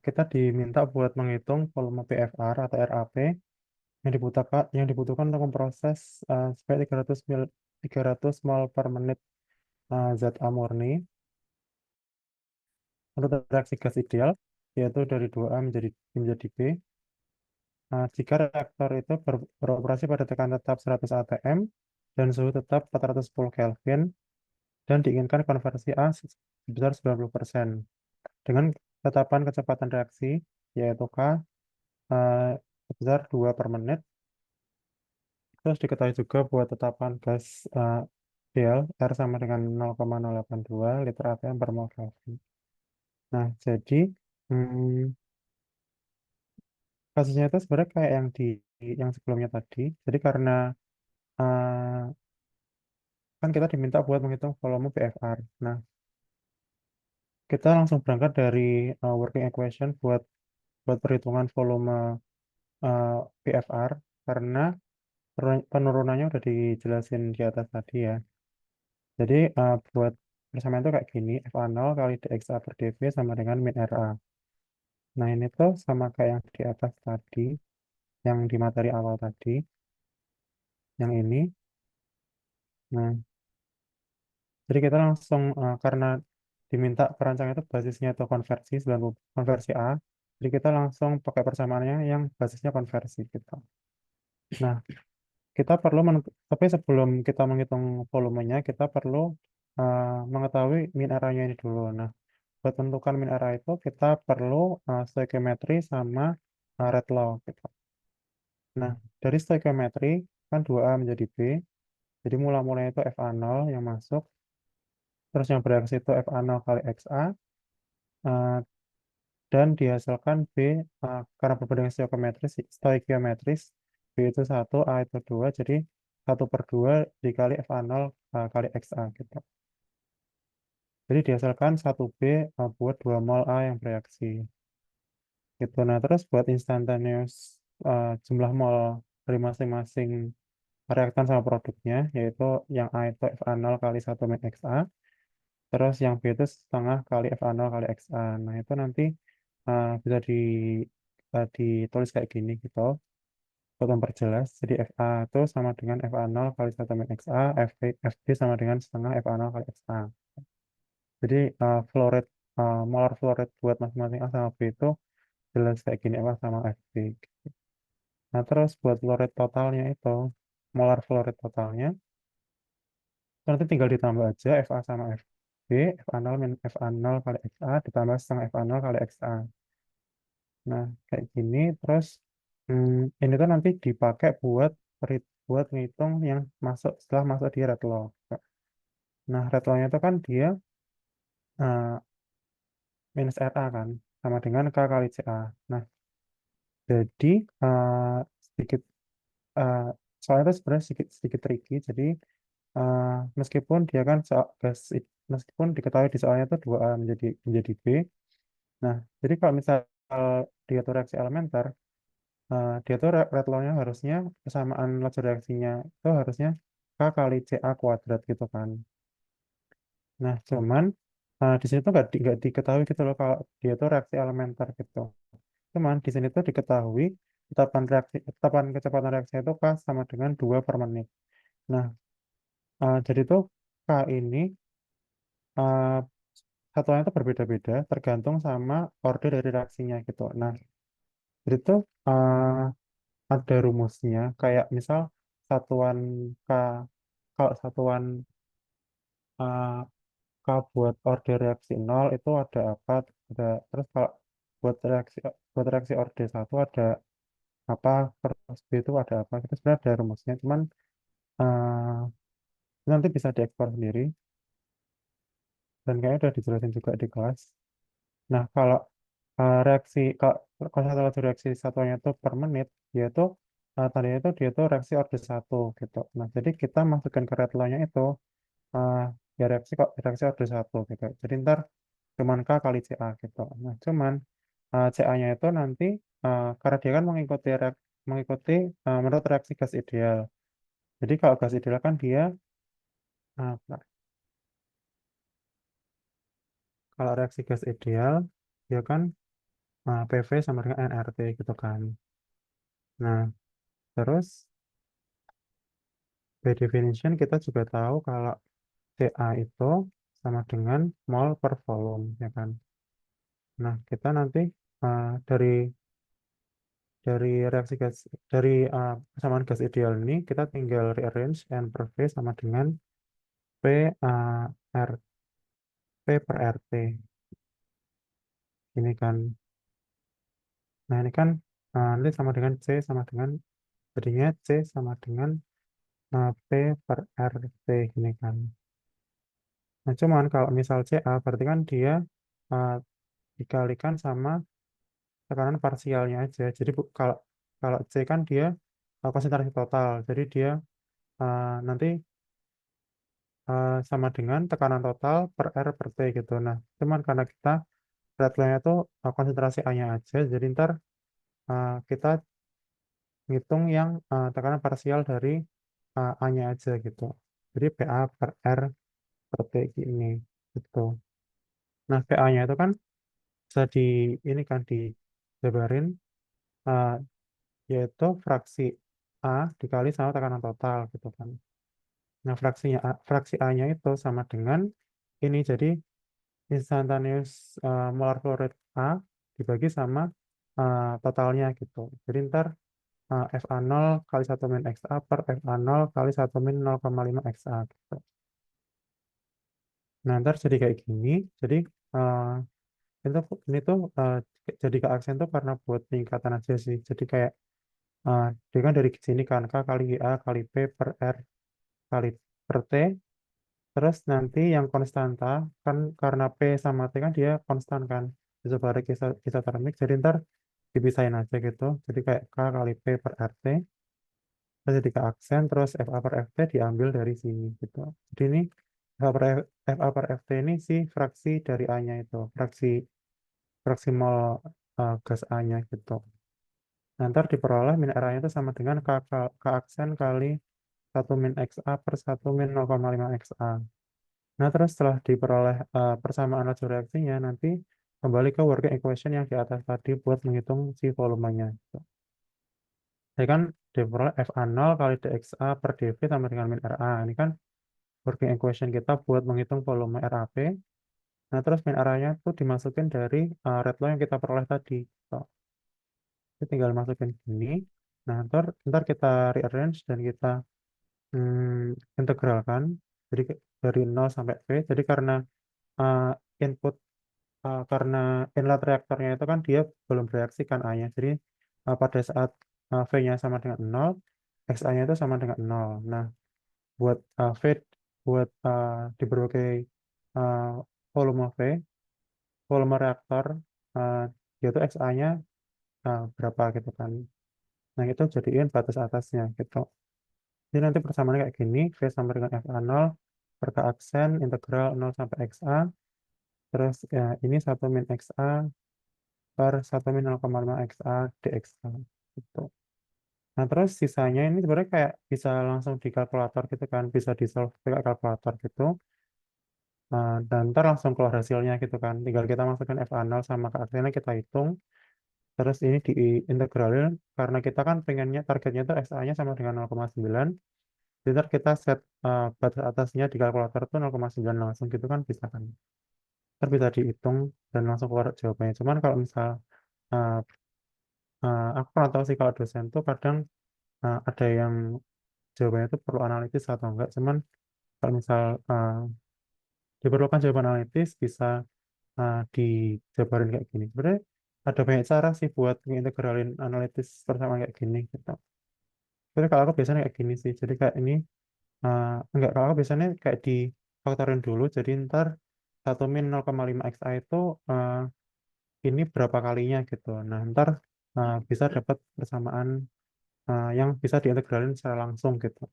kita diminta buat menghitung volume PFR atau RAP yang dibutuhkan untuk memproses sebanyak 300 mol per menit ZA murni untuk reaksi gas ideal, yaitu dari 2A menjadi B. Jika reaktor itu beroperasi pada tekanan tetap 100 atm dan suhu tetap 410 Kelvin dan diinginkan konversi A sebesar 90% dengan tetapan kecepatan reaksi yaitu K eh, sebesar 2 per menit. Terus diketahui juga buat tetapan gas ideal R sama dengan 0,082 liter atm per mol Kelvin. Nah, jadi hmm, kasusnya itu sebenarnya kayak yang sebelumnya tadi. Jadi karena eh, kan kita diminta buat menghitung volume PFR. Nah, kita langsung berangkat dari working equation buat buat perhitungan volume eh, PFR karena penurunannya udah dijelasin di atas tadi ya. Jadi buat persamaan itu kayak gini, FA0 kali dxa per dV sama dengan min RA. Nah, ini tuh sama kayak yang di atas tadi, yang di materi awal tadi, yang ini. Nah, jadi kita langsung karena diminta perancang itu basisnya itu konversi 90 konversi A. Jadi kita langsung pakai persamaannya yang basisnya konversi gitu. Nah, kita perlu tapi sebelum kita menghitung volumenya, kita perlu mengetahui min arahnya ini dulu. Nah, buat menentukan min arah itu kita perlu stoichiometry sama rate law gitu. Nah, dari stoichiometry kan 2A menjadi B. Jadi mula-mulanya itu FA0 yang masuk. Terus yang bereaksi itu FA0 kali XA. eh, dan dihasilkan B karena perbandingan stoikiometris B itu 1, A itu 2, jadi 1/2 dikali FA0 kali XA gitu. Jadi dihasilkan 1B buat 2 mol A yang bereaksi gitu. Nah, terus buat instantaneous jumlah mol dari masing-masing reaktan sama produknya, yaitu yang A itu FA0 kali 1 min XA, terus yang B itu setengah kali FA0 kali XA. Nah, itu nanti bisa ditulis kayak gini gitu, untuk memperjelas. Jadi FA itu sama dengan FA0 kali 1 min XA, FB sama dengan setengah FA0 kali XA. Jadi flow rate, molar flow rate buat masing-masing A sama B itu jelas kayak gini, FA sama FB. Nah, terus buat flow rate totalnya itu, molar flow rate totalnya, nanti tinggal ditambah aja FA sama FB, FA0 min FA0 kali XA ditambah setengah FA0 kali XA. Nah, kayak gini, terus ini tuh nanti dipakai buat buat ngitung yang masuk setelah masuk di rate law. Nah, rate law-nya itu kan dia eh, minus RA kan, sama dengan K kali CA. Nah, jadi sedikit eh, soalnya itu sebenarnya sedikit, sedikit tricky. Jadi eh, meskipun dia kan meskipun diketahui di soalnya itu 2A menjadi B. Nah, jadi kalau misal dia itu reaksi elementer, dia tuh rate law-nya harusnya kesamaan lajur reaksinya itu harusnya K kali CA kuadrat gitu kan. Nah, cuman di sini tuh nggak diketahui gitu loh kalau dia tuh reaksi elementer gitu. Cuman di sini tuh diketahui tetapan kecepatan reaksi itu K sama dengan 2 per menit. Nah, jadi tuh K ini uh, satuannya itu berbeda-beda tergantung sama order dari reaksinya gitu. Nah, jadi tuh ada rumusnya kayak misal satuan K kalau satuan uh, K buat order reaksi nol itu ada terus kalau buat reaksi order satu ada apa terus B itu ada apa itu sebenarnya ada rumusnya cuman eh, nanti bisa diekspor sendiri dan kayaknya udah dijelasin juga di kelas. Nah, kalau kalau satu laju reaksi satuannya itu per menit, yaitu tadinya itu dia itu reaksi order satu gitu. Nah, jadi kita masukkan ke rate law-nya itu eh, ya reaksi order satu gitu. Jadi ntar cuman K kali CA gitu. Nah, cuman CA-nya itu nanti karena dia kan mengikuti menurut reaksi gas ideal. Jadi kalau gas ideal kan dia bentar. Kalau reaksi gas ideal dia kan PV sama dengan nRT gitu kan. Nah, terus by definition kita juga tahu kalau CA itu sama dengan mol per volume, ya kan? Nah, kita nanti dari reaksi gas dari kesamaan gas ideal ini kita tinggal rearrange N per V sama dengan P R P per RT ini kan. Nah, ini kan nanti sama dengan C sama dengan jadinya C sama dengan P per RT ini kan. Nah, cuman kalau misal CA berarti kan dia uh, dikalikan sama tekanan parsialnya aja. Jadi kalau kalau C kan dia konsentrasi total. Jadi dia nanti sama dengan tekanan total per R per T gitu. Nah, cuman karena kita red line itu konsentrasi A-nya aja, jadi ntar kita ngitung yang tekanan parsial dari A-nya aja gitu. Jadi PA per R per T ini gitu. Nah, PA-nya itu kan bisa ini kan dijabarin eh, yaitu fraksi A dikali sama tekanan total gitu kan. Nah, fraksi A-nya itu sama dengan ini jadi instantaneous molar flow rate A dibagi sama totalnya gitu. Jadi ntar FA0 kali 1 min XA per FA0 kali 1 min 0,5 XA gitu. Nah, ntar jadi kayak gini. Jadi eh, itu ini tuh jadi ke aksen tuh karena buat peningkatan aja sih. Jadi kayak dia kan dari sini kan K kali A kali P per R kali per T. Terus nanti yang konstanta kan karena P sama T kan dia konstan kan. Isobarik isotermik. Jadi ntar dipisahin aja gitu. Jadi kayak K kali P per RT. Terus jadi ke aksen. Terus FA per FT diambil dari sini gitu. Jadi ini FA per FT ini sih fraksi dari A-nya itu. Fraksi fraksi mol gas A-nya gitu. Nah, ntar diperoleh min RA itu sama dengan K aksen kali 1 min XA per 1 min 0,5 XA. Nah, terus setelah diperoleh persamaan laju reaksinya, nanti kembali ke working equation yang di atas tadi buat menghitung si volumenya. Gitu. Jadi kan diperoleh FA0 kali dXA per dV sama dengan min RA. Ini kan working equation kita buat menghitung volume RAP. Nah, terus min RA-nya itu dimasukin dari rate law yang kita peroleh tadi. Gitu. Jadi tinggal masukin gini. Nah, ntar kita rearrange dan kita integralkan. Jadi dari 0 sampai V. Jadi karena uh, input karena inlet reaktornya itu kan dia belum bereaksi kan A-nya. Jadi pada saat V-nya sama dengan 0, XA-nya itu sama dengan nol. Nah, buat V, buat di berbagai uh, volume V, volume reaktor, uh, dia tuh XA-nya berapa gitu kan. Nah, itu jadiin batas atasnya gitu. Jadi nanti persamaannya kayak gini, V sama dengan FA0 per K aksen integral 0 sampai XA, terus ya, ini 1 min XA per 1 min 0,5 XA dXA gitu. Nah, terus sisanya ini sebenarnya kayak bisa langsung di kalkulator gitu kan, bisa di solve pakai kalkulator gitu. Dan ntar langsung keluar hasilnya gitu kan. Tinggal kita masukkan FA0 sama K aksennya kita hitung. Terus ini diintegralin karena kita kan pengennya targetnya itu XA-nya sama dengan 0,9. Jadi ntar kita set batas atasnya di kalkulator itu 0,9 langsung gitu kan bisa kan. Ntar bisa dihitung dan langsung keluar jawabannya. Cuman kalau misal uh, aku kurang tahu sih kalau dosen tuh kadang ada yang jawabannya itu perlu analitis atau enggak. Cuman kalau misal diperlukan jawaban analitis bisa dijabarin kayak gini. Sebenarnya ada banyak cara sih buat ngintegralin analitis bersama kayak gini gitu. Tapi kalau aku biasanya kayak gini sih. Jadi kayak ini enggak, kalau aku biasanya kayak di faktorin dulu. Jadi ntar 1 min 0,5 XA itu eh, ini berapa kalinya gitu. Nah ntar bisa dapat persamaan yang bisa diintegralin secara langsung gitu.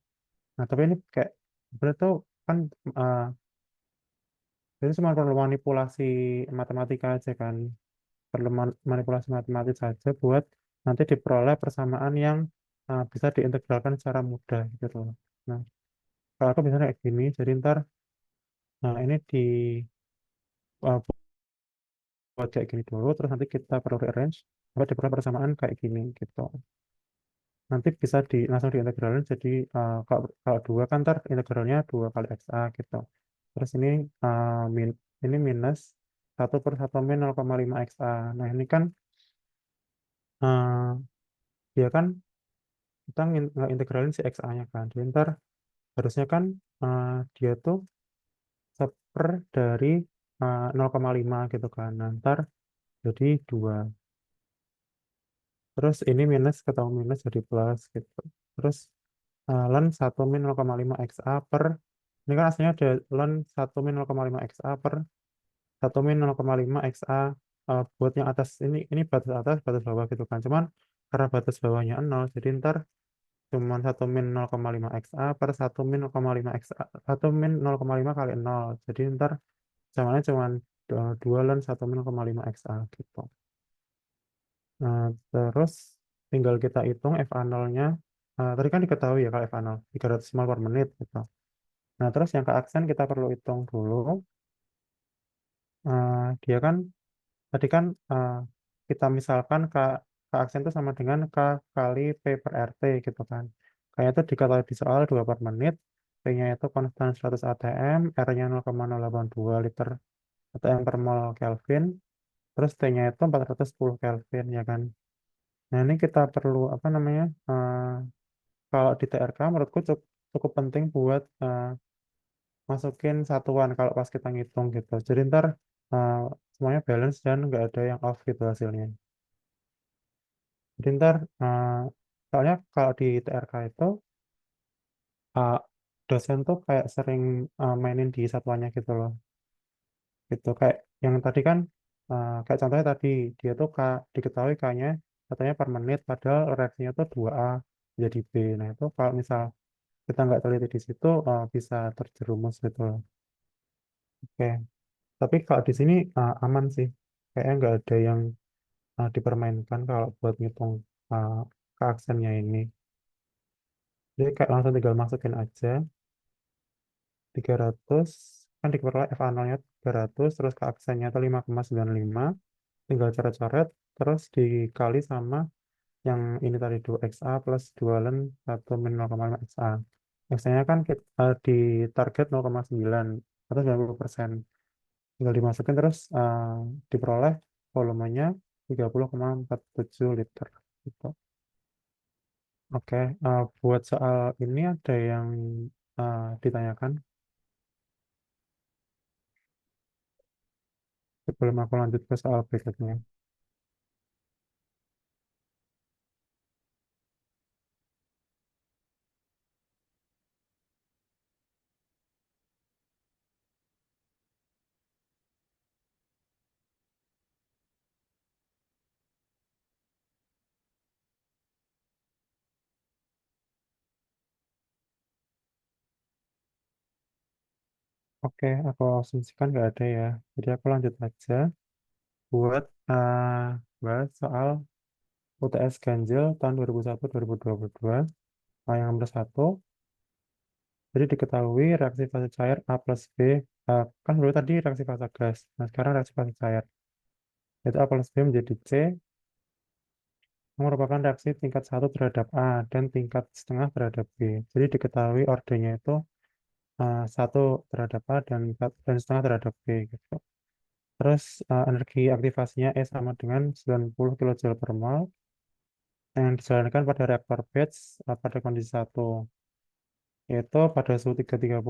Nah tapi ini kayak sebenarnya tuh kan eh, itu cuma perlu manipulasi matematika aja kan. Perlu manipulasi matematis saja buat nanti diperoleh persamaan yang bisa diintegralkan secara mudah gitu loh. Nah, kalau aku misalnya kayak gini, jadi ntar ini buat kayak gini dulu, terus nanti kita perlu rearrange buat diperoleh persamaan kayak gini gitu. Nanti bisa langsung diintegralin jadi kalau dua kan ntar integralnya 2 kali XA gitu. Terus ini ini minus 1 per 1 min 0,5 XA. Nah ini kan uh, dia kan kita integralin si XA-nya kan. Jadi ntar harusnya kan dia tuh seper dari 0,5 gitu kan. Nah, ntar jadi 2. Terus ini minus ketemu minus jadi plus gitu. Terus ln 1 min 0,5 XA per, ini kan aslinya ada ln 1 min 0,5 XA per 1 min 0,5 XA buat yang atas ini batas atas batas bawah gitu kan. Cuman karena batas bawahnya 0 jadi ntar cuman 1 min 0,5 XA per 1 min 0,5 XA 1 min 0,5 kali 0. Jadi ntar samanya cuman 2 ln 1 min 0,5 XA gitu. Nah, terus tinggal kita hitung FA0-nya. Tadi kan diketahui ya kalau FA0 300 mol per menit gitu. Nah, terus yang ke aksen kita perlu hitung dulu. Dia kan tadi kan kita misalkan K aksen itu sama dengan K kali P per RT gitu kan. Kayak itu diketahui di soal 2 per menit. P-nya itu konstan 100 atm, R-nya 0,082 liter atm per mol Kelvin. Terus T-nya itu 410 Kelvin ya kan. Nah, ini kita perlu apa namanya? Kalau di TRK menurutku cukup, cukup penting buat masukin satuan kalau pas kita ngitung gitu. Jadi ntar eh, semuanya balance dan nggak ada yang off gitu hasilnya. Jadi ntar soalnya kalau di TRK itu eh, dosen tuh kayak sering mainin di satuannya gitu loh. Gitu kayak yang tadi kan kayak contohnya tadi dia tuh diketahui K-nya katanya per menit padahal reaksinya tuh 2A jadi B. Nah, itu kalau misal kita nggak teliti di situ bisa terjerumus gitu loh. Oke, tapi kalau di sini aman sih. Kayaknya nggak ada yang dipermainkan kalau buat ngitung uh, keaksennya ini. Jadi kayak langsung tinggal masukin aja 300 kan diperoleh FA0-nya 300 terus keaksennya itu 5,95 tinggal coret-coret terus dikali sama yang ini tadi 2XA plus 2 ln 1 min 0,5 XA. XA-nya kan di target 0,9 atau 90%. Tinggal dimasukin terus diperoleh volumenya 30,47 liter. Gitu. Oke, buat soal ini ada yang ditanyakan sebelum aku lanjut ke soal berikutnya. Oke, aku asumsikan nggak ada ya. Jadi aku lanjut aja buat bahas soal UTS ganjil tahun 2001-2022. Yang nomor satu, jadi diketahui reaksi fase cair A plus B, kan dulu tadi reaksi fase gas, nah sekarang reaksi fase cair, yaitu A plus B menjadi C, yang merupakan reaksi tingkat satu terhadap A dan tingkat setengah terhadap B. Jadi diketahui ordernya itu satu terhadap A dan setengah terhadap B gitu. Terus energi aktivasinya E sama dengan 90 kJ per mol yang dijalankan pada reaktor batch pada kondisi satu, yaitu pada suhu 330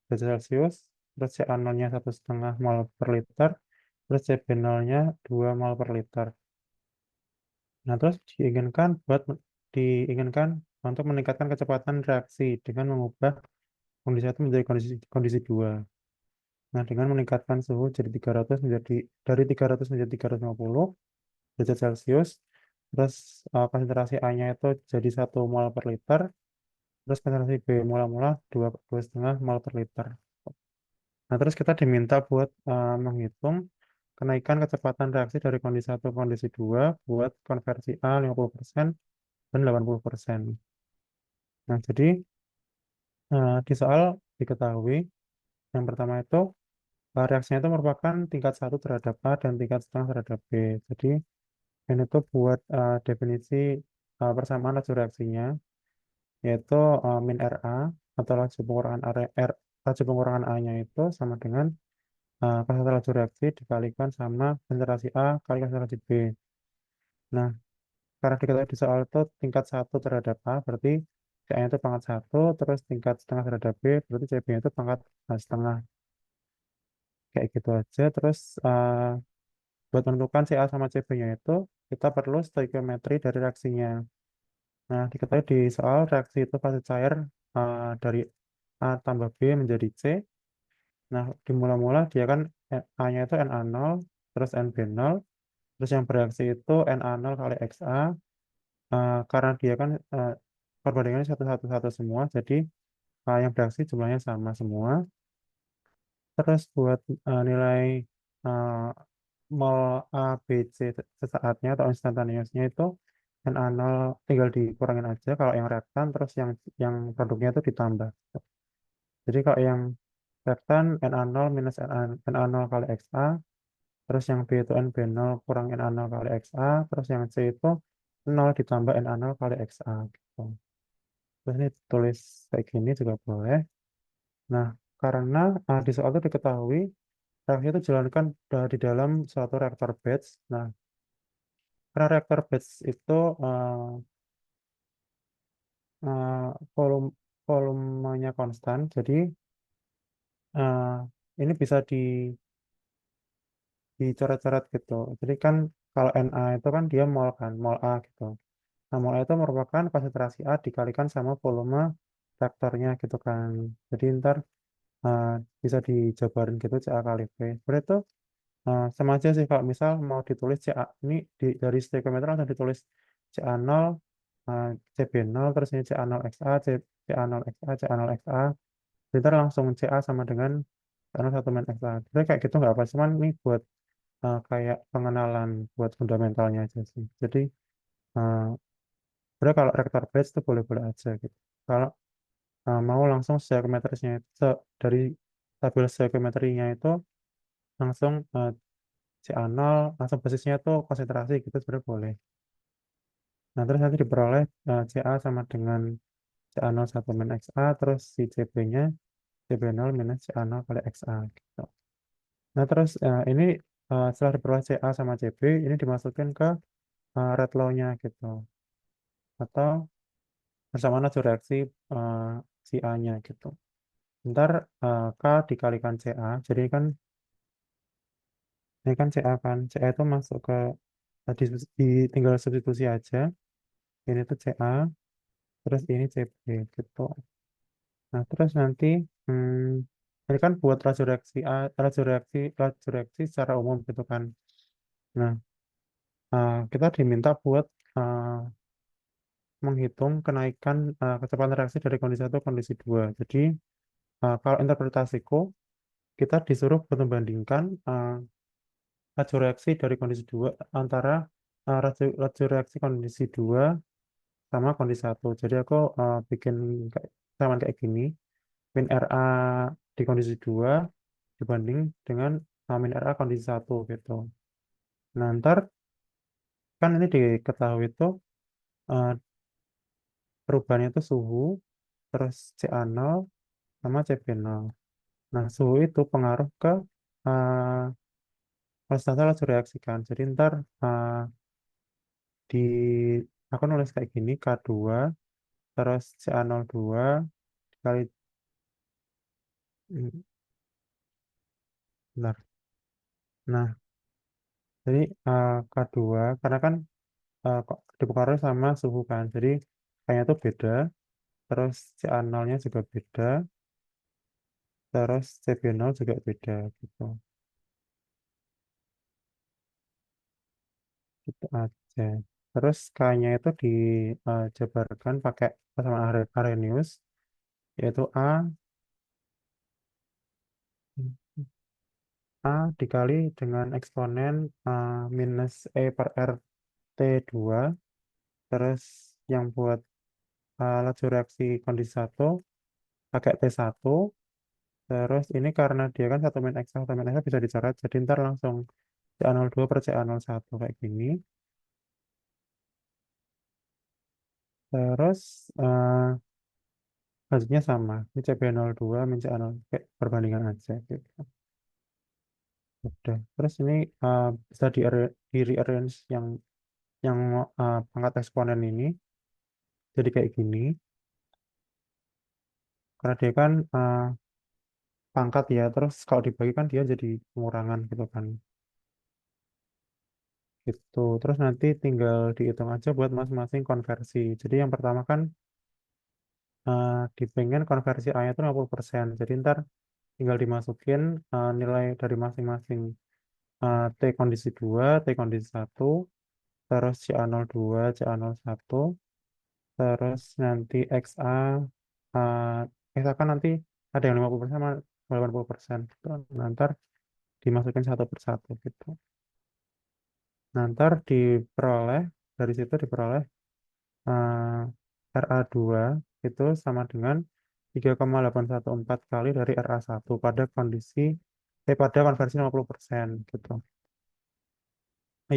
derajat Celcius, terus CA0-nya 1,5 mol per liter, terus CB0-nya 2 mol per liter. Nah, terus diinginkan untuk meningkatkan kecepatan reaksi dengan mengubah kondisi satu menjadi kondisi dua. Nah, dengan meningkatkan suhu jadi 300 menjadi dari 300 menjadi 350 derajat Celcius, terus konsentrasi A-nya itu jadi 1 mol per liter, terus konsentrasi B mula-mula 2,5 mol per liter. Nah, terus kita diminta buat menghitung kenaikan kecepatan reaksi dari kondisi satu ke kondisi 2 buat konversi A 50% dan 80%. Nah, jadi di soal diketahui yang pertama itu reaksinya itu merupakan tingkat satu terhadap A dan tingkat setengah terhadap B. Jadi ini tuh buat definisi persamaan laju reaksinya, yaitu min RA atau laju pengurangan A-nya itu sama dengan konsentrasi laju reaksi dikalikan sama konsentrasi A kali konsentrasi B. Nah, karena diketahui di soal itu tingkat satu terhadap A, berarti CA itu pangkat satu, terus tingkat setengah terhadap B, berarti CB itu pangkat setengah. Kayak gitu aja. Terus buat menentukan CA sama CB-nya itu, kita perlu stoikiometri dari reaksinya. Nah, diketahui di soal reaksi itu fase cair dari A tambah B menjadi C. Nah, di mula-mula dia kan A-nya itu Na0, terus NB0, terus yang bereaksi itu Na0 kali XA. Karena dia kan perbandingannya satu semua, jadi yang bereaksi jumlahnya sama semua. Terus buat nilai uh, mol A, B, C sesaatnya atau instantaneousnya itu Na0 tinggal dikurangin aja kalau yang reaktan, terus yang produknya itu ditambah. Jadi kalau yang reaktan Na0 minus Na0 kali XA, terus yang B itu NB0 kurang Na0 kali XA, terus yang C itu 0 ditambah Na0 kali XA gitu. Terus ini tulis kayak gini juga boleh. Nah, karena di soal itu diketahui reaksi itu dijalankan di dalam suatu reaktor batch. Nah, karena reaktor batch itu eh, volum volumenya konstan, jadi eh, ini bisa dicoret-coret gitu. Jadi kan kalau Na itu kan dia mol kan, mol A gitu. Nah, mol A itu merupakan konsentrasi A dikalikan sama volume reaktornya gitu kan. Jadi ntar eh, bisa dijabarin gitu CA kali V. Berarti itu sama aja sih kalau misal mau ditulis CA ini dari stoichiometer langsung ditulis CA0, CB0, terus ini CA0XA, CA0XA, CA0XA. Ntar langsung CA sama dengan CA0 satu min XA. Jadi kayak gitu nggak apa, cuman ini buat kayak pengenalan buat fundamentalnya aja sih. Jadi uh, sebenarnya kalau rektor batch itu boleh-boleh aja gitu. Kalau mau langsung stoichiometrisnya dari tabel stoichiometrinya itu langsung CA0 langsung basisnya tuh konsentrasi gitu sebenarnya boleh. Nah, terus nanti diperoleh CA sama dengan CA0 1 min XA, terus si CB-nya CB0 minus CA0 kali XA gitu. Nah, terus ini setelah diperoleh CA sama CB, ini dimasukkan ke red law-nya gitu. Atau bersamaan laju reaksi eh, si A-nya gitu. Ntar K dikalikan CA, jadi kan ini kan CA kan, CA itu masuk ke tinggal substitusi aja. Ini tuh CA, terus ini CB gitu. Nah, terus nanti ini kan buat laju reaksi secara umum gitu kan. Nah, kita diminta buat eh, menghitung kenaikan kecepatan reaksi dari kondisi satu ke kondisi dua. Jadi, kalau interpretasiku, kita disuruh buat membandingkan laju reaksi dari kondisi dua antara laju reaksi kondisi dua sama kondisi satu. Jadi aku bikin kayak sama kayak gini, min RA di kondisi dua dibanding dengan min RA kondisi satu gitu. Nah, ntar kan ini diketahui tuh eh, perubahannya itu suhu, terus CA0 sama CP0. Nah, suhu itu pengaruh ke eh, persentase laju reaksi kan. Jadi ntar di aku nulis kayak gini K2 terus CA02 dikali bentar. Nah, jadi K2 karena kan kok dipengaruhi sama suhu kan. Jadi kayaknya itu beda, terus CA0-nya juga beda, terus CB0 juga beda gitu. Gitu aja. Terus K-nya itu dijabarkan pakai persamaan Arrhenius yaitu A dikali dengan eksponen minus E per RT2 terus yang buat laju reaksi kondisi satu pakai T1 terus ini karena dia kan satu min X bisa dicoret jadi ntar langsung CA02 per CA01 kayak gini terus hasilnya sama ini CB02 min CA0 kayak perbandingan aja gitu udah terus ini bisa di rearrange yang pangkat eksponen ini jadi kayak gini karena dia kan pangkat ya terus kalau dibagi kan dia jadi pengurangan gitu kan gitu terus nanti tinggal dihitung aja buat masing-masing konversi jadi yang pertama kan dipengen konversi A nya itu 50% jadi ntar tinggal dimasukin nilai dari masing-masing T kondisi 2 T kondisi satu terus CA02 CA01 terus nanti XA XA kan nanti ada yang 50% sama 80% gitu. Nah, ntar dimasukin satu persatu gitu. Nah, ntar diperoleh dari situ diperoleh RA2 itu sama dengan 3,814 kali dari RA1 pada pada konversi 50% gitu.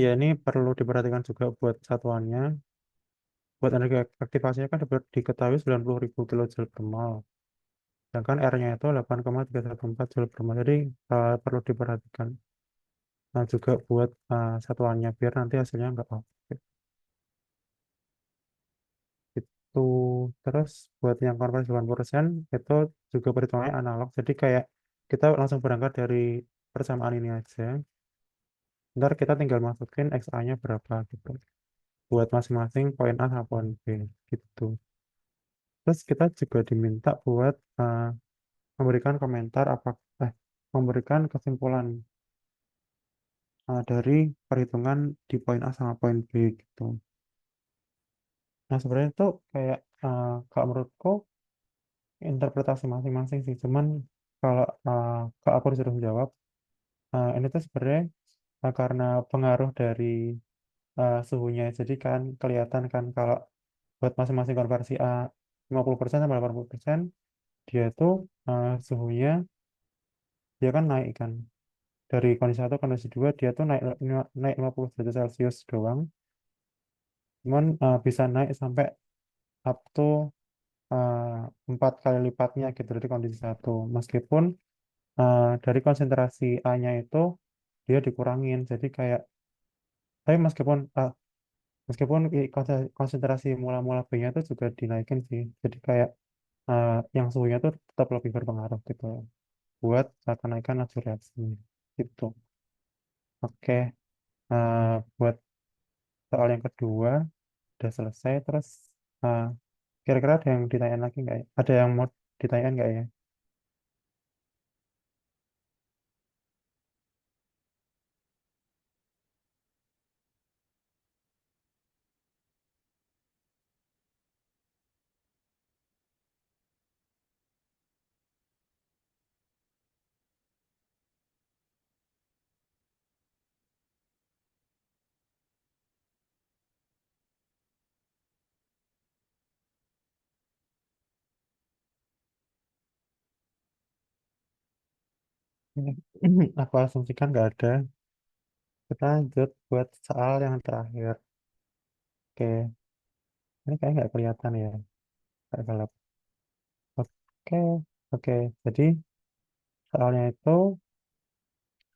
Ya, ini perlu diperhatikan juga buat satuannya. Buat energi aktivasinya kan diketahui 90.000 kilojoule per mol. Sedangkan R-nya itu 8,314 joule per mol. Jadi perlu diperhatikan. Nah, juga buat satuannya biar nanti hasilnya nggak off. Itu terus buat yang konversi 80% itu juga perhitungannya analog. Jadi kayak kita langsung berangkat dari persamaan ini aja. Ntar kita tinggal masukin XA-nya berapa gitu. Buat masing-masing poin A sama poin B gitu. Terus kita juga diminta buat memberikan komentar memberikan kesimpulan dari perhitungan di poin A sama poin B gitu. Nah sebenarnya itu kayak kalau menurutku interpretasi masing-masing sih. Cuman kalau aku disuruh menjawab, ini tuh sebenarnya karena pengaruh dari suhunya. Jadi kan kelihatan kan kalau buat masing-masing konversi A 50% sama 80% dia tuh suhunya dia kan naik kan. Dari kondisi satu ke kondisi dua dia tuh naik 50 derajat Celcius doang. Cuman bisa naik sampai up to eh, 4 kali lipatnya gitu dari kondisi satu. Meskipun dari konsentrasi A-nya itu dia dikurangin. Jadi kayak, tapi meskipun konsentrasi mula-mula B-nya itu juga dinaikin sih. Jadi kayak yang suhunya tuh tetap lebih berpengaruh gitu buat kenaikan laju reaksinya gitu. Oke, buat soal yang kedua udah selesai. Terus eh, kira-kira ada yang ditanyain lagi nggak ya? Ada yang mau ditanyain nggak ya? Aku asumsikan nggak ada. Kita lanjut buat soal yang terakhir. Oke, ini kayaknya nggak kelihatan ya, kayak gelap. Oke, oke. Jadi soalnya itu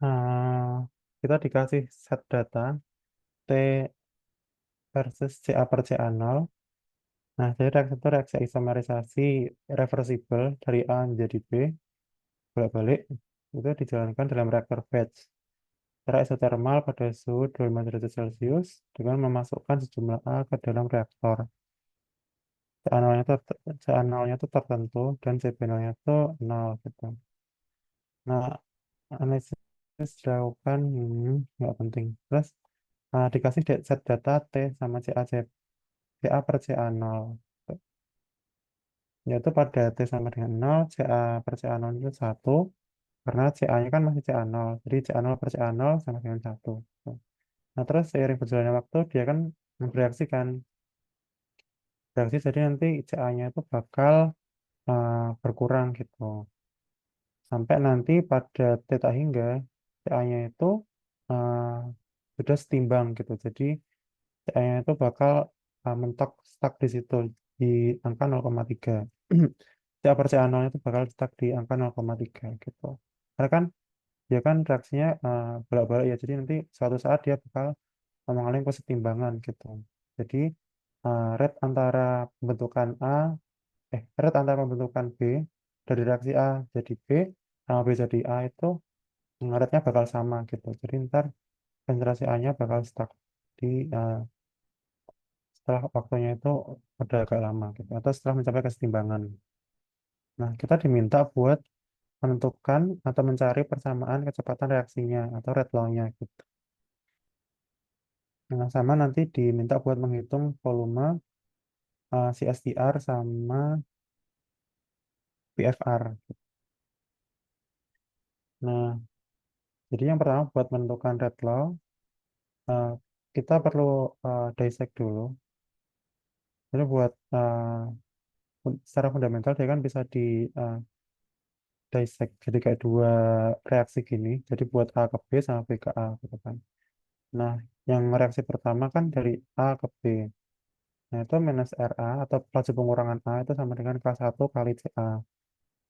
eh, kita dikasih set data T versus CA per CA0. Nah, jadi reaksi itu reaksi isomerisasi reversible dari A menjadi B, bolak-balik. Itu dijalankan dalam reaktor batch secara isotermal pada suhu 25 derajat Celcius dengan memasukkan sejumlah A ke dalam reaktor. C0-nya itu tertentu dan CP0-nya itu 0 gitu. Nah, analisis dilakukan nggak penting. Terus dikasih set data T sama CA per CA0. Yaitu pada T sama dengan 0, CA per CA0 itu 1. Karena CA-nya kan masih CA0. Jadi CA0 per CA0 sama dengan 1. Nah, terus seiring berjalannya waktu, dia kan bereaksi kan. Bereaksi jadi nanti CA-nya itu bakal berkurang gitu. Sampai nanti pada theta hingga CA-nya itu eh, sudah setimbang gitu. Jadi CA-nya itu bakal mentok stuck di situ di angka 0,3. CA per CA0 itu bakal stuck di angka 0,3 gitu. Karena kan dia kan reaksinya bolak-balik ya. Jadi nanti suatu saat dia bakal mengalami kesetimbangan gitu. Jadi rate antara pembentukan rate antara pembentukan B dari reaksi A jadi B sama B jadi A itu rate-nya bakal sama gitu. Jadi ntar konsentrasi A-nya bakal stuck di setelah waktunya itu udah agak lama gitu atau setelah mencapai kesetimbangan. Nah, kita diminta buat menentukan atau mencari persamaan kecepatan reaksinya atau rate law-nya gitu. Nah, sama nanti diminta buat menghitung volume CSTR sama PFR. Nah, jadi yang pertama buat menentukan rate law, eh, kita perlu dissect dulu. Jadi buat secara fundamental dia kan bisa di eh, dissect jadi kayak dua reaksi gini. Jadi buat A ke B sama B ke A gitu kan. Nah, yang reaksi pertama kan dari A ke B. Nah, itu minus RA atau laju pengurangan A itu sama dengan K1 kali CA.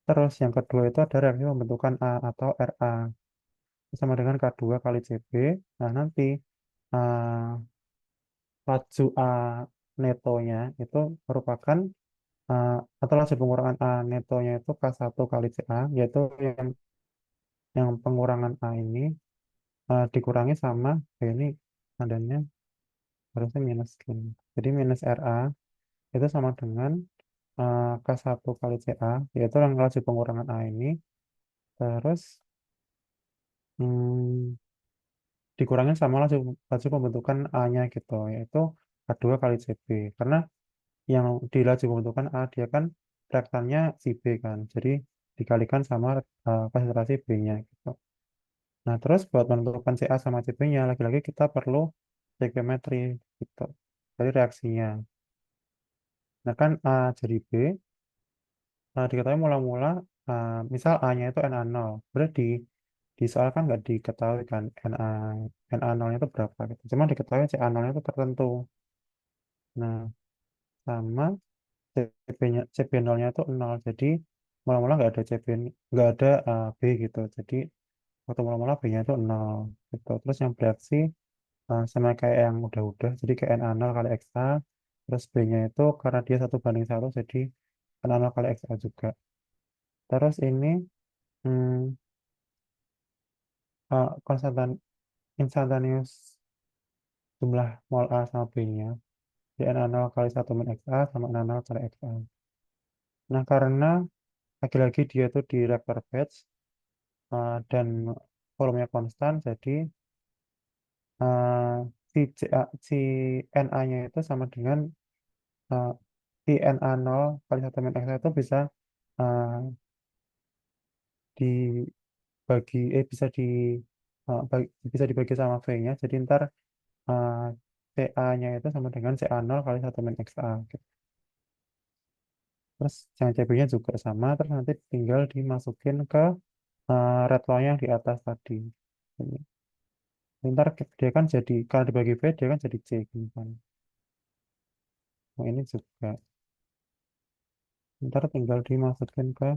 Terus yang kedua itu ada reaksi pembentukan A atau RA. Itu sama dengan K2 kali CB. Nah, nanti eh, laju A netonya itu merupakan eh, atau laju pengurangan A netonya itu K1 kali CA, yaitu yang pengurangan A ini dikurangi sama ini adanya harusnya minus gini. Jadi minus RA itu sama dengan K1 kali CA, yaitu yang laju pengurangan A ini, terus hmm, dikurangi sama laju pembentukan A-nya gitu, yaitu K2 kali CB. Karena yang di laju pembentukan A dia kan reaktannya si B kan, jadi dikalikan sama konsentrasi B-nya gitu. Nah, terus buat menentukan CA sama CB-nya, lagi-lagi kita perlu stoichiometry gitu. Jadi reaksinya. Nah, kan A jadi B, diketahui mula-mula, misal A-nya itu Na0. Berarti di soal kan nggak diketahui kan Na0-nya itu berapa gitu. Cuma diketahui CA0-nya itu tertentu. Nah, sama CB0-nya itu 0. Jadi mula-mula nggak ada nggak ada B gitu. Jadi waktu mula-mula B-nya itu 0 gitu. Terus yang bereaksi sama kayak yang udah-udah. Jadi kayak Na0 kali XA. Terus B-nya itu karena dia 1:1 jadi Na0 kali XA juga. Terus ini hmm, konstantan instantaneous jumlah mol A sama B-nya. Di Na0 kali 1 min XA sama Na0 kali XA. Nah, karena lagi-lagi dia itu di reaktor batch dan volumenya konstan, jadi eh, si Na-nya itu sama dengan eh, si Na0 kali 1 min XA itu bisa eh, bisa bisa dibagi sama V-nya. Jadi ntar eh, CA-nya itu sama dengan CA0 kali 1 min XA. Gitu. Terus yang CB-nya juga sama, terus nanti tinggal dimasukin ke red line-nya di atas tadi. Ini. Ntar dia kan jadi, kalau dibagi V, dia kan jadi C. Gini kan. Nah, ini juga. Ntar tinggal dimasukin ke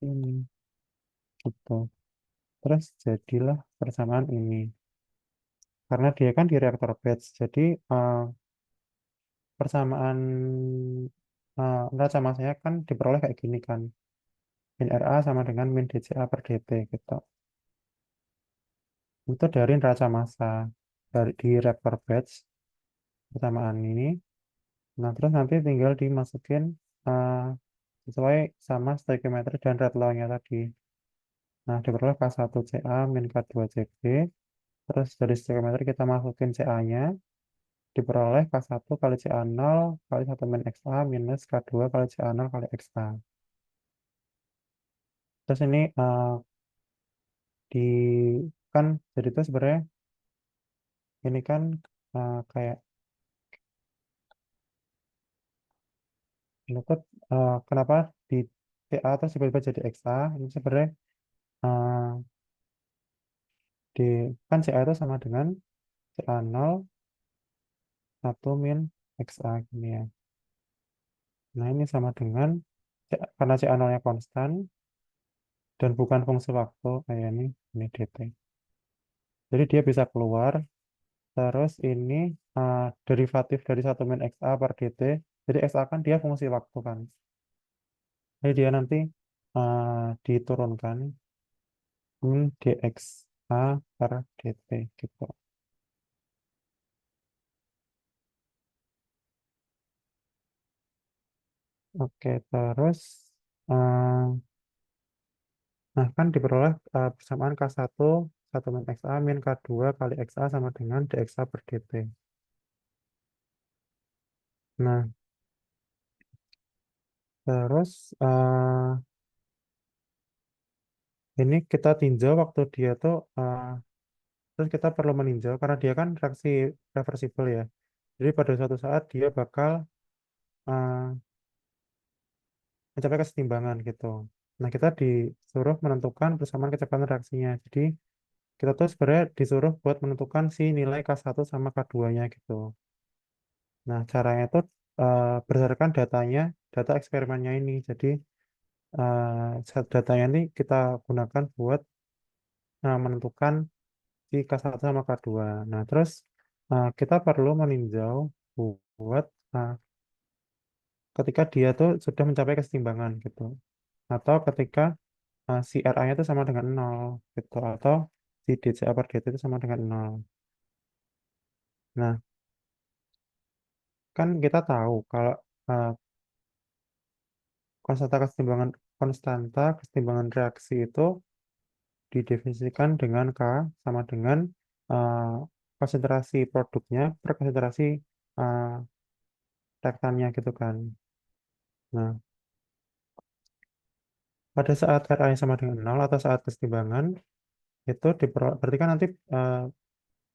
ini. Gitu. Terus jadilah persamaan ini. Karena dia kan di reaktor batch. Jadi persamaan neraca massanya kan diperoleh kayak gini kan. Min RA sama dengan min DCA per DT gitu. Itu dari neraca massa dari di reaktor batch persamaan ini. Nah, terus nanti tinggal dimasukin eh, sesuai sama stoichiometry dan red law-nya tadi. Nah, diperoleh K1CA min K2CB. Terus dari stoichiometry kita masukin CA-nya. Diperoleh K1 kali CA0 kali 1 min XA minus K2 kali CA0 kali XA. Terus ini di kan jadi itu sebenarnya ini kan kayak ini tuh kenapa di CA terus tiba-tiba jadi XA ini sebenarnya eh, di kan CA itu sama dengan CA0 1 min XA gini ya. Nah ini sama dengan karena CA0-nya konstan dan bukan fungsi waktu kayak ini DT. Jadi dia bisa keluar. Terus ini derivatif dari 1 min XA per dt. Jadi XA kan dia fungsi waktu kan. Jadi dia nanti diturunkan min dxa per dt gitu. Oke, terus eh, nah kan diperoleh persamaan K1 1 min XA min K2 kali XA sama dengan dxa per dt. Nah, terus ini kita tinjau waktu dia tuh terus kita perlu meninjau karena dia kan reaksi reversible ya. Jadi pada suatu saat dia bakal eh, mencapai kesetimbangan gitu. Nah, kita disuruh menentukan persamaan kecepatan reaksinya. Jadi kita tuh sebenarnya disuruh buat menentukan si nilai K1 sama K2-nya gitu. Nah, caranya itu berdasarkan datanya, data eksperimennya ini. Jadi set datanya ini kita gunakan buat menentukan si K1 sama K2. Nah, terus kita perlu meninjau buat ketika dia tuh sudah mencapai kesetimbangan gitu. Atau ketika si RA-nya itu sama dengan nol gitu. Atau si DCA per DT itu sama dengan nol. Nah, kan kita tahu kalau uh, konstanta kesetimbangan reaksi itu didefinisikan dengan K sama dengan uh, konsentrasi produknya per konsentrasi uh, reaktannya gitu kan. Nah, pada saat RA-nya sama dengan nol atau saat kesetimbangan itu berarti kan nanti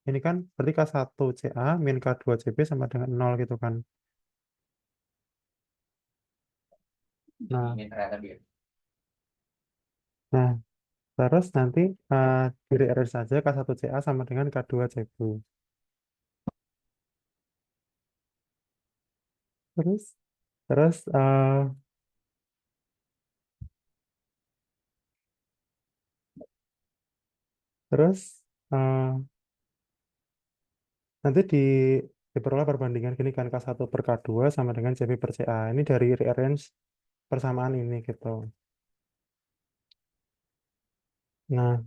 ini kan berarti K1CA min K2CB sama dengan nol gitu kan. Nah, nah terus nanti diri R saja K1CA sama dengan K2CB. Terus, terus, terus nanti diperoleh perbandingan gini kan K1 per K2 sama dengan CB per CA. Ini dari rearrange persamaan ini gitu. Nah,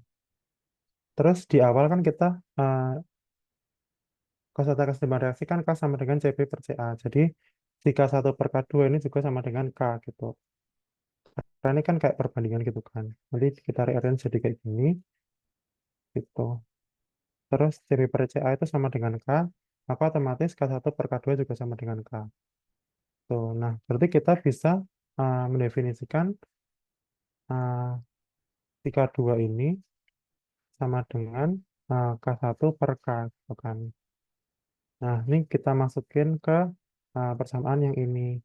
terus di awal kan kita uh, konstanta kesetimbangan reaksi kan K sama dengan CB per CA. Jadi si K1 per K2 ini juga sama dengan K gitu. Karena ini kan kayak perbandingan gitu kan. Nanti kita rearrange jadi kayak gini gitu. Terus CB per CA itu sama dengan K, maka otomatis K1 per K2 juga sama dengan K. Tuh, nah, berarti kita bisa mendefinisikan uh, si K2 ini sama dengan K1 per K, gitu kan. Nah, ini kita masukin ke persamaan yang ini,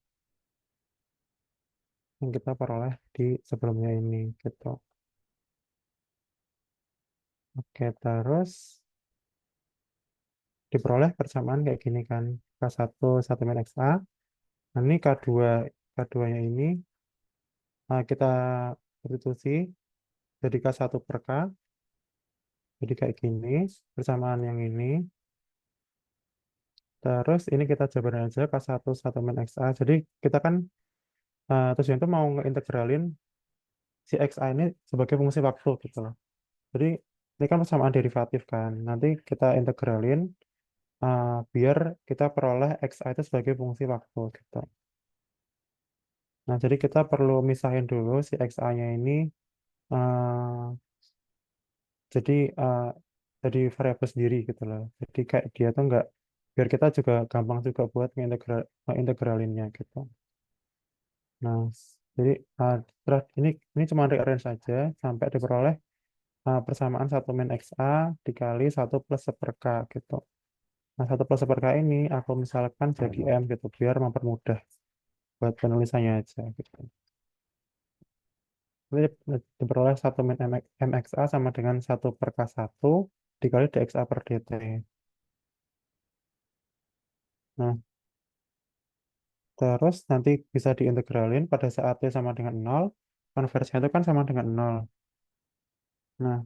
yang kita peroleh di sebelumnya ini, gitu. Oke, terus diperoleh persamaan kayak gini kan. K1 1 min XA. Nah, ini K2-nya ini kita substitusi jadi K1 per K. Jadi kayak gini, persamaan yang ini. Terus ini kita jabarin aja K1 1 min XA. Jadi kita kan tujuan itu mau ngeintegralin si XA ini sebagai fungsi waktu gitu loh. Jadi ini kan persamaan derivatif kan. Nanti kita integralin biar kita peroleh XA itu sebagai fungsi waktu gitu. Nah, jadi kita perlu misahin dulu si XA-nya ini eh, jadi eh, jadi variabel sendiri gitu loh. Jadi kayak dia tuh nggak biar kita juga gampang juga buat ngeintegralinnya gitu. Nah, jadi terus ini cuma rearrange saja sampai diperoleh persamaan 1 min XA dikali 1 plus 1/k gitu. Nah, 1 plus 1/k ini aku misalkan jadi M gitu biar mempermudah buat penulisannya aja gitu. Jadi diperoleh 1 min MXA sama dengan 1/k1 dikali dXA per dt. Nah, terus nanti bisa diintegralin pada saat T sama dengan 0, konversinya itu kan sama dengan 0. Nah,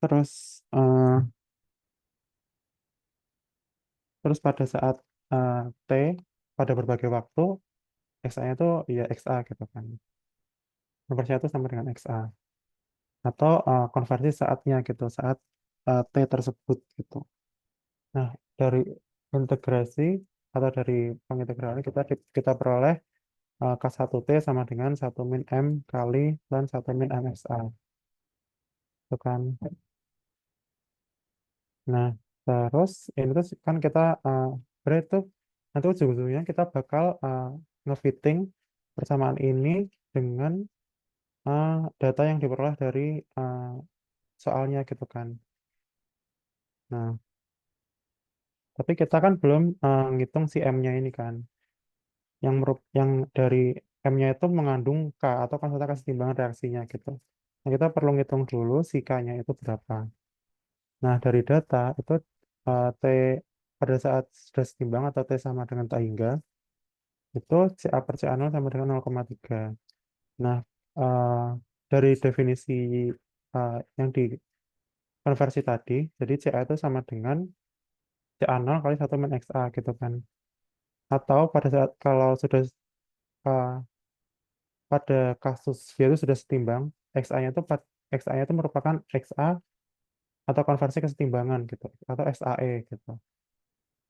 terus eh, terus pada saat T pada berbagai waktu, XA-nya itu ya XA gitu kan. Konversinya itu sama dengan XA. Atau konversi saatnya gitu, saat T tersebut gitu. Nah, dari integrasi atau dari pengintegralan kita peroleh K1T sama dengan 1 min M kali dan 1 min MXA. Itu kan. Nah, terus ini tuh kan kita berarti itu nanti ujung-ujungnya kita bakal ngefitting persamaan ini dengan eh, data yang diperoleh dari eh, soalnya gitu kan. Nah, tapi kita kan belum ngitung si M-nya ini kan. Yang dari M-nya itu mengandung K atau konsentrat kesetimbangan reaksinya gitu. Nah, kita perlu ngitung dulu si K-nya itu berapa. Nah, dari data itu T pada saat sudah setimbang atau T sama dengan tak hingga, itu CA per CA0 sama dengan 0,3. Nah, eh, dari definisi yang dikonversi tadi, jadi CA itu sama dengan CA0 kali 1 min XA gitu kan. Atau pada saat kalau sudah eh, pada kasus dia itu sudah setimbang, XA-nya itu merupakan XA atau konversi kesetimbangan gitu, atau XAE gitu.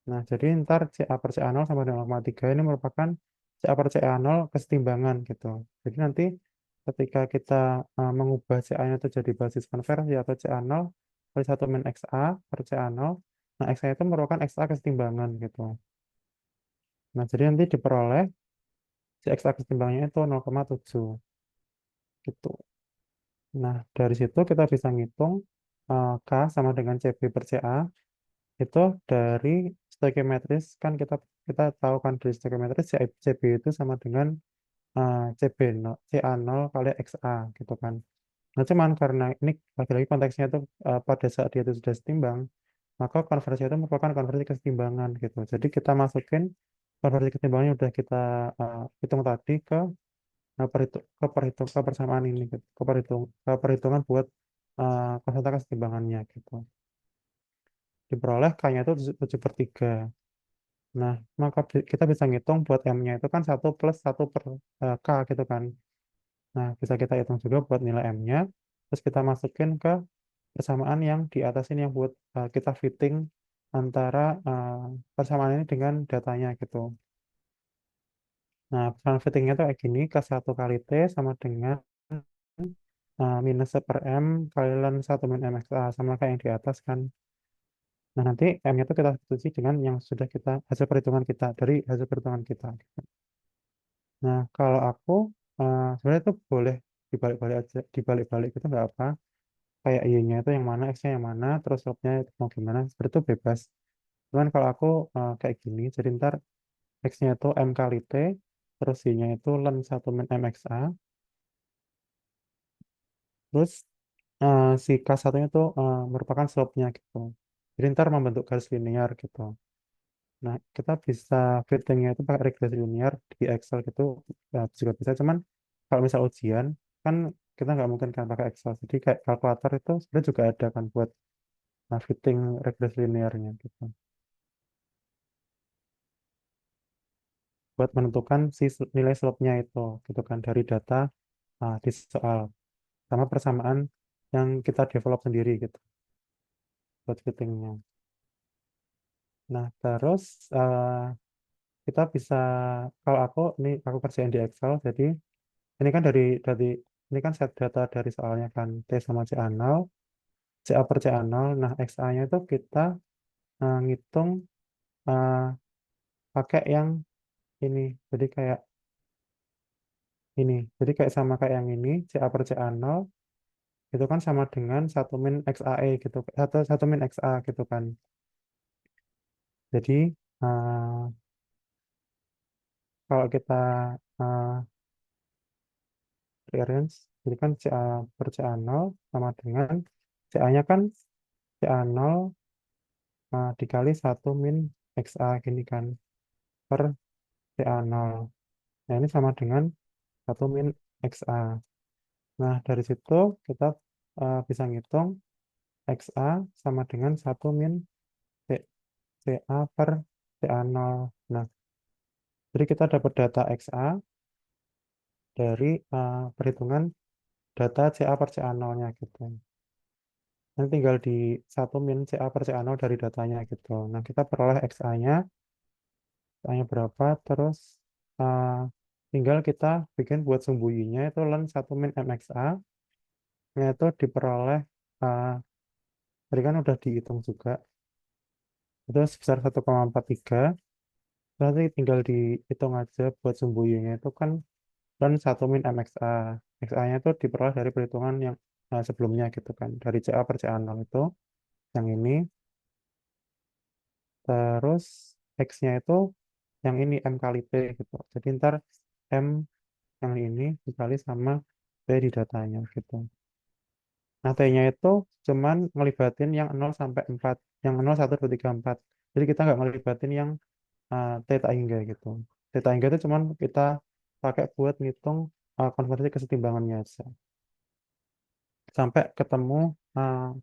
Nah, jadi ntar CA per CA0 sama dengan 0,3 ini merupakan CA per CA0 kesetimbangan gitu. Jadi nanti ketika kita mengubah CA-nya itu jadi basis konversi atau CA0 kali 1 min XA per CA0, nah XA itu merupakan XA kesetimbangan gitu. Nah, jadi nanti diperoleh si XA kesetimbangannya itu 0,7 gitu. Nah, dari situ kita bisa ngitung K sama dengan CB per CA itu dari stoichiometris kan kita tahu kan dari stoichiometris CB itu sama dengan CB0 CA0 kali XA gitu kan. Nah, cuman karena ini lagi-lagi konteksnya itu pada saat dia itu sudah setimbang, maka konversi itu merupakan konversi kesetimbangan gitu. Jadi kita masukin konversi kesetimbangan yang udah kita hitung tadi ke persamaan ini gitu. Ke perhitungan buat konsentrat kesetimbangannya gitu. Diperoleh K-nya itu 7/3. Nah, maka kita bisa ngitung buat M-nya itu kan 1 plus 1/K gitu kan. Nah, bisa kita hitung juga buat nilai M-nya. Terus kita masukin ke persamaan yang di atas ini yang buat kita fitting antara persamaan ini dengan datanya gitu. Nah, persamaan fittingnya itu kayak gini, K1 kali T sama dengan minus 1/M kali ln 1 min MXA sama kayak yang di atas kan. Nah, nanti M-nya itu kita substitusi dengan yang sudah kita hasil perhitungan kita dari hasil perhitungan kita. Nah, kalau aku sebenarnya itu boleh dibalik-balik aja, dibalik-balik gitu nggak apa. Kayak Y-nya itu yang mana, X-nya yang mana, terus log-nya itu mau gimana, seperti itu bebas. Cuman kalau aku kayak gini, jadi ntar X-nya itu M kali T, terus Y-nya itu ln 1 min MXA, terus si K1-nya itu merupakan slope-nya gitu. Jadi ntar membentuk garis linear gitu. Nah, kita bisa fittingnya itu pakai regresi linear di Excel gitu juga bisa. Cuman kalau misal ujian kan kita nggak mungkin kan pakai Excel. Jadi kayak kalkulator itu sebenarnya juga ada kan buat fitting regresi linearnya gitu. Buat menentukan si nilai slope-nya itu gitu kan dari data di soal sama persamaan yang kita develop sendiri gitu buat fittingnya. Nah, terus kita bisa kalau aku kerjain di Excel jadi ini kan dari ini kan set data dari soalnya kan T sama CA0, CA per CA0. Nah, XA-nya itu kita ngitung eh, pakai yang ini. Jadi kayak ini. Jadi kayak sama kayak yang ini, CA per CA0 itu kan sama dengan satu min XAE gitu. Satu min XA gitu kan. Jadi kalau kita eh, rearrange, jadi kan CA per CA0 sama dengan CA-nya kan CA0 dikali satu min XA gini kan per CA0. Nah, ini sama dengan satu min XA. Nah, dari situ kita bisa ngitung XA sama dengan satu min C- CA per CA0. Nah, jadi kita dapat data XA dari perhitungan data CA per CA0-nya gitu. Nanti tinggal di satu min CA per CA0 dari datanya gitu. Nah, kita peroleh XA-nya, XA-nya berapa, terus uh, tinggal kita bikin buat sembunyinya itu len satu min MXA, itu diperoleh, uh, tadi kan udah dihitung juga, itu sebesar 1,43, berarti tinggal dihitung aja buat sembunyinya itu kan len satu min MXA. XA-nya itu diperoleh dari perhitungan yang sebelumnya gitu kan, dari CA per CA0 itu, yang ini. Terus X-nya itu yang ini M kali T gitu. Jadi ntar M yang ini dikali sama T di datanya gitu. Nah, T-nya itu cuman ngelibatin yang 0 sampai 4, yang 0, 1, 2, 3, 4. Jadi kita nggak ngelibatin yang theta hingga gitu. Theta hingga itu cuman kita pakai buat ngitung konversi kesetimbangannya aja. Sampai ketemu uh,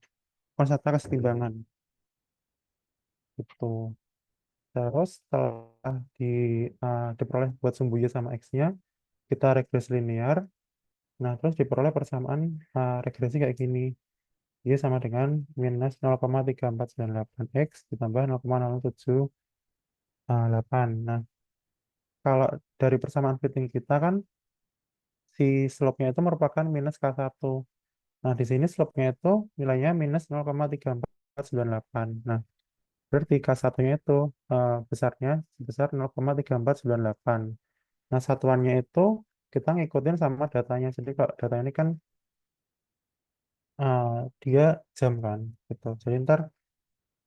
konsepnya kesetimbangan gitu. Terus setelah diperoleh buat sumbunya sama X-nya, kita regresi linear. Nah, terus diperoleh persamaan regresi kayak gini. Dia sama dengan minus 0,3498 X ditambah 0,078. Nah, kalau dari persamaan fitting kita kan si slope-nya itu merupakan minus K1. Nah, di sini slope-nya itu nilainya minus 0,3498. Nah, berarti K1-nya itu besarnya sebesar 0,3498. Nah, satuannya itu kita ngikutin sama datanya. Jadi kalau data ini kan eh, dia jam kan gitu. Jadi ntar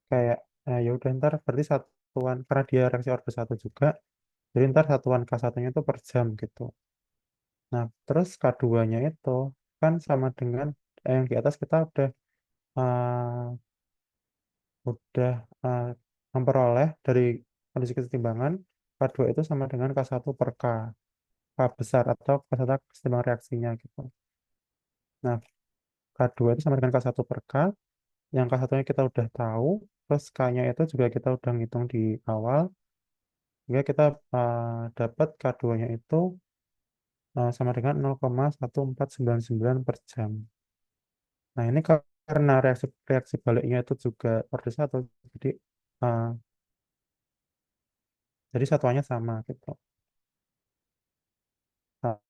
kayak ya udah ntar berarti satuan karena dia reaksi order satu juga. Jadi ntar satuan K1-nya itu per jam gitu. Nah, terus K2-nya itu kan sama dengan yang di atas kita eh, udah eh, memperoleh dari kondisi kesetimbangan K2 itu sama dengan K1 per K. K besar atau peserta kesetimbangan reaksinya gitu. Nah, K2 itu sama dengan K1 per K. Yang K1-nya kita udah tahu, terus K-nya itu juga kita udah ngitung di awal. Sehingga kita dapat K2-nya itu sama dengan 0,1499 per jam. Nah, ini karena reaksi reaksi baliknya itu juga order satu, jadi uh, satuannya sama gitu.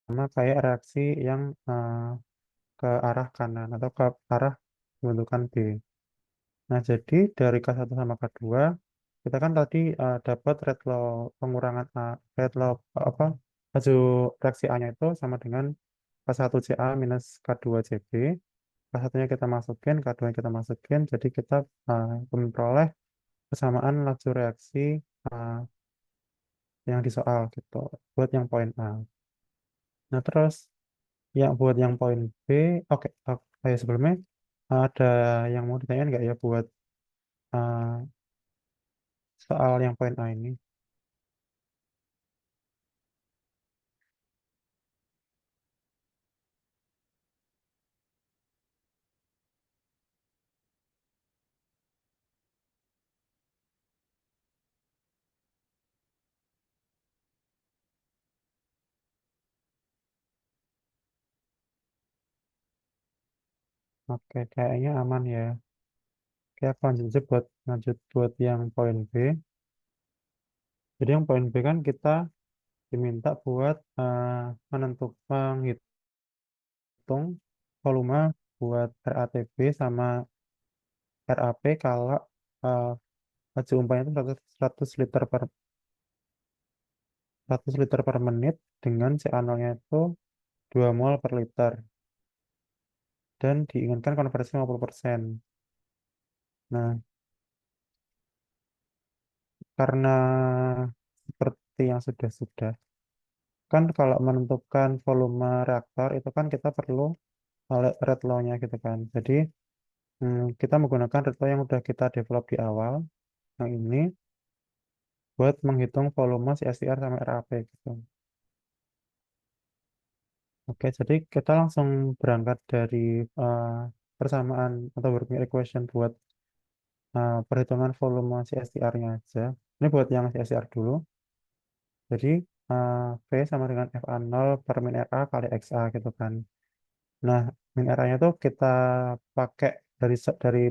Sama kayak reaksi yang ke arah kanan atau ke arah pembentukan B. Nah, jadi dari K1 sama K2, kita kan tadi dapat rate law pengurangan rate law apa, laju reaksi A-nya itu sama dengan K1CA minus K2CB. K1-nya kita masukin, K2-nya kita masukin, jadi kita memperoleh kesamaan laju reaksi uh, yang di soal gitu, buat yang poin A. Nah, terus yang buat yang poin B, oke, Sebelumnya ada yang mau ditanyain nggak ya buat eh, soal yang poin A ini? Oke, kayaknya aman ya. Oke, aku lanjut aja buat yang poin B. Jadi yang poin B kan kita diminta buat menghitung volume buat RATB sama RAP kalau eh, laju umpanya itu 100 liter per 100 liter per menit dengan CA0-nya itu 2 mol per liter dan diinginkan konversi 50%. Nah, karena seperti yang sudah-sudah, kan kalau menentukan volume reaktor itu kan kita perlu rate law-nya gitu kan. Jadi kita menggunakan rate law yang udah kita develop di awal, yang ini buat menghitung volume CSTR sama RAP gitu. Oke, jadi kita langsung berangkat dari eh, persamaan atau working equation buat perhitungan volume CSTR-nya aja. Ini buat yang CSTR dulu. Jadi V sama dengan FA0 per min RA kali XA gitu kan. Nah, min RA-nya tuh kita pakai dari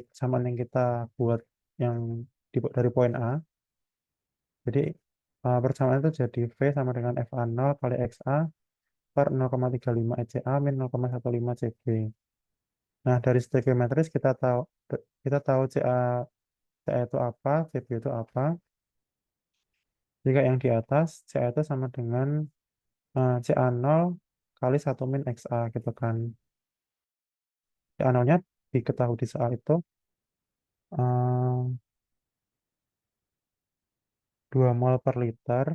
persamaan yang kita buat yang dari poin A. Jadi persamaan itu jadi V sama dengan FA0 kali XA per 0,35 ECA min 0,15 CB. Nah, dari stoichiometris kita tahu CA itu apa, CB itu apa. Jika yang di atas, CA itu sama dengan CA0 kali 1 min XA gitu kan. CA0-nya diketahui di soal itu 2 mol per liter.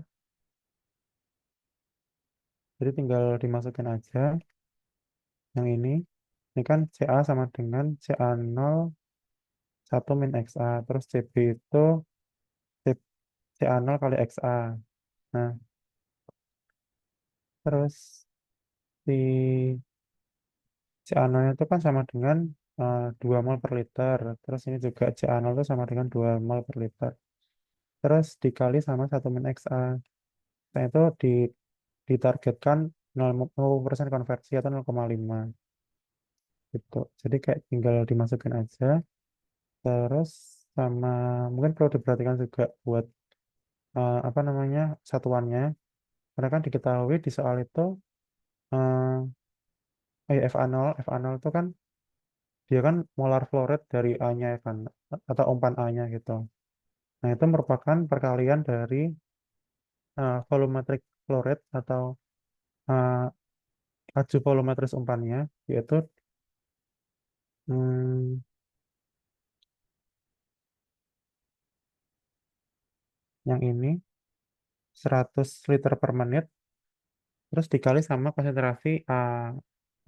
Jadi tinggal dimasukin aja yang ini. Ini kan CA sama dengan CA0 1 min XA. Terus CB itu CA0 kali XA. Nah, terus si CA0 itu kan sama dengan 2 mol per liter. Terus ini juga CA0 itu sama dengan 2 mol per liter. Terus dikali sama 1 min XA. Nah, itu ditargetkan 0% konversi atau 0,5 gitu. Jadi kayak tinggal dimasukin aja. Terus sama mungkin perlu diperhatikan juga buat apa namanya satuannya. Karena kan diketahui di soal itu FA0 itu kan dia kan molar flow rate dari A-nya ya kan atau umpan A-nya gitu. Nah, itu merupakan perkalian dari volumetric flow rate atau uh, laju volumetris umpannya, yaitu hmm, yang ini 100 liter per menit, terus dikali sama konsentrasi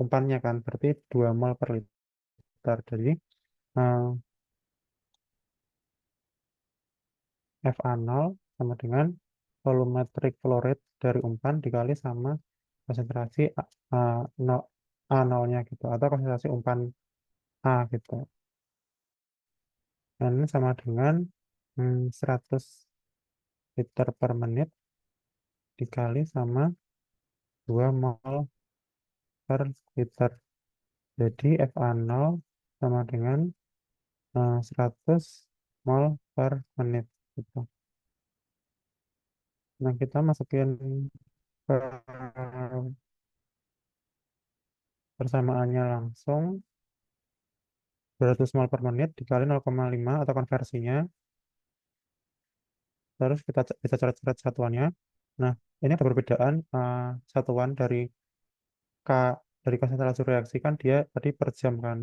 umpannya kan, berarti 2 mol per liter. Jadi uh, FA0 sama dengan volumetric flow rate dari umpan dikali sama konsentrasi A0-nya gitu, atau konsentrasi umpan A gitu. Dan ini sama dengan 100 liter per menit dikali sama 2 mol per liter. Jadi FA0 sama dengan 100 mol per menit gitu. Nah, kita masukin ke persamaannya langsung 200 mol per menit dikali 0,5 atau konversinya. Terus kita bisa coret-coret satuannya. Nah, ini ada perbedaan satuan K dari konsentrasi reaksi kan dia tadi per jam kan.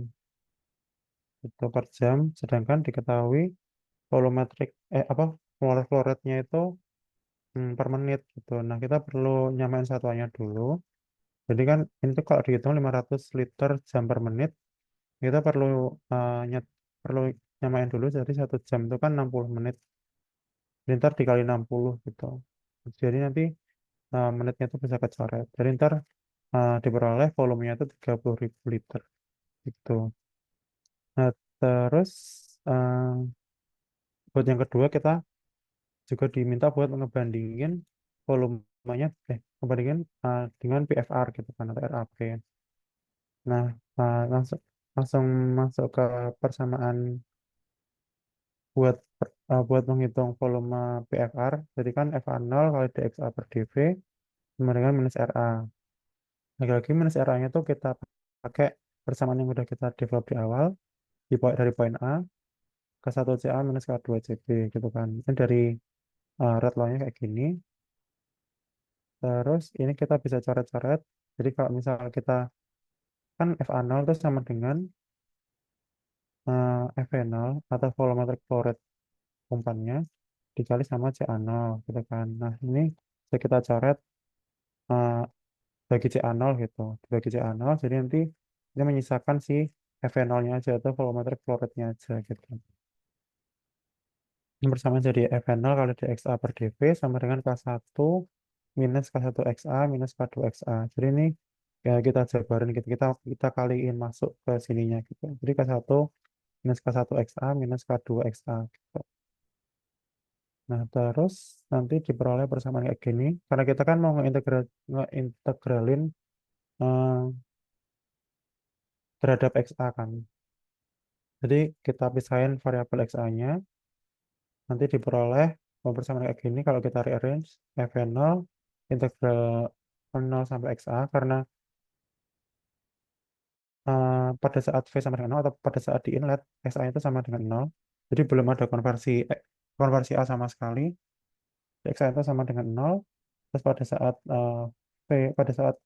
Itu per jam, sedangkan diketahui volumetric apa molar flow rate-nya itu per menit gitu. Nah, kita perlu nyamain satuannya dulu. Jadi kan ini tuh kalau dihitung 500 liter jam per menit, kita perlu perlu nyamain dulu, jadi 1 jam itu kan 60 menit. Jadi ntar dikali 60 gitu. Jadi nanti menitnya itu bisa kecoret. Jadi ntar diperoleh volumenya itu 30.000 liter gitu. Nah, terus eh, buat yang kedua kita juga diminta buat ngebandingin volumenya, ngebandingin dengan PFR gitu kan atau RAP. Nah, langsung langsung masuk ke persamaan buat menghitung volume PFR. Jadi kan FA0 kali dxa per dV sama dengan minus RA. Lagi-lagi minus RA-nya tuh kita pakai persamaan yang udah kita develop di awal, dari poin A ke 1 CA minus K2 CB gitu kan. Ini dari red law-nya kayak gini. Terus ini kita bisa coret-coret. Jadi kalau misal kita kan FA0 itu sama dengan FV0 atau volumetric flow rate umpannya dikali sama CA0 gitu kan. Nah, ini bisa kita coret eh, bagi CA0 gitu. Bagi CA0 jadi nanti ini menyisakan si FV0-nya aja atau volumetric flow rate-nya aja gitu. Ini bersamaan jadi FV0 kali dXA per dV sama dengan K1 minus K1XA minus K2XA. Jadi ini ya kita jabarin gitu. Kita kaliin masuk ke sininya gitu. Jadi K1 minus K1XA minus K2XA gitu. Nah, terus nanti diperoleh persamaan kayak gini. Karena kita kan mau ngeintegralin eh, terhadap XA kan. Jadi kita pisahin variabel XA-nya. Nanti diperoleh persamaan kayak gini. Kalau kita rearrange Fn0 integral 0 sampai XA. Karena pada saat V sama dengan 0 atau pada saat di inlet XA itu sama dengan 0. Jadi belum ada konversi A sama sekali. XA itu sama dengan 0. Terus pada saat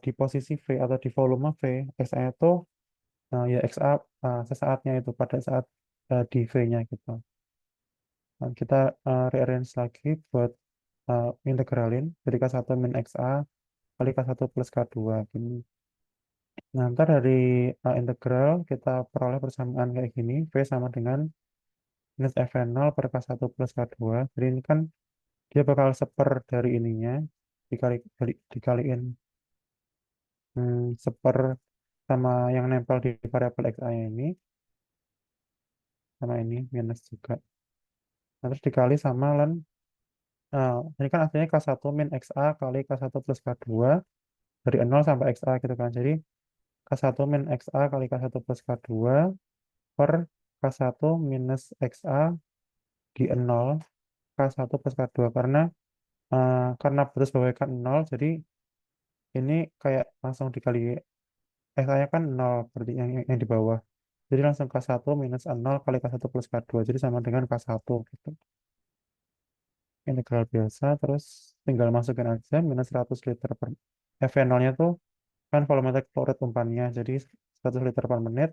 di posisi V atau di volume V, XA itu ya XA sesaatnya itu pada saat di V-nya gitu. Nah, kita rearrange lagi buat integralin dari K1 min XA kali K1 plus K2 gini. Nah, ntar dari integral kita peroleh persamaan kayak gini, V sama dengan minus Fn0 per K1 plus K2. Jadi ini kan dia bakal seper dari ininya, dikaliin seper sama yang nempel di variabel XA ini, sama ini minus juga. Nah, terus dikali sama ini kan artinya K1 min XA kali K1 plus K2 dari 0 sampai XA gitu kan. Jadi K1 min XA kali K1 plus K2 per K1 minus XA di 0 K1 plus K2 karena batas bawahnya kan 0 jadi ini kayak langsung dikali XA-nya kan 0 berarti yang di bawah. Jadi langsung K1 minus 0 kali K1 plus K2 jadi sama dengan K1 gitu. Integral biasa terus tinggal masukin aja minus 100 liter per FV0-nya tuh kan volumetric flow rate umpannya jadi 100 liter per menit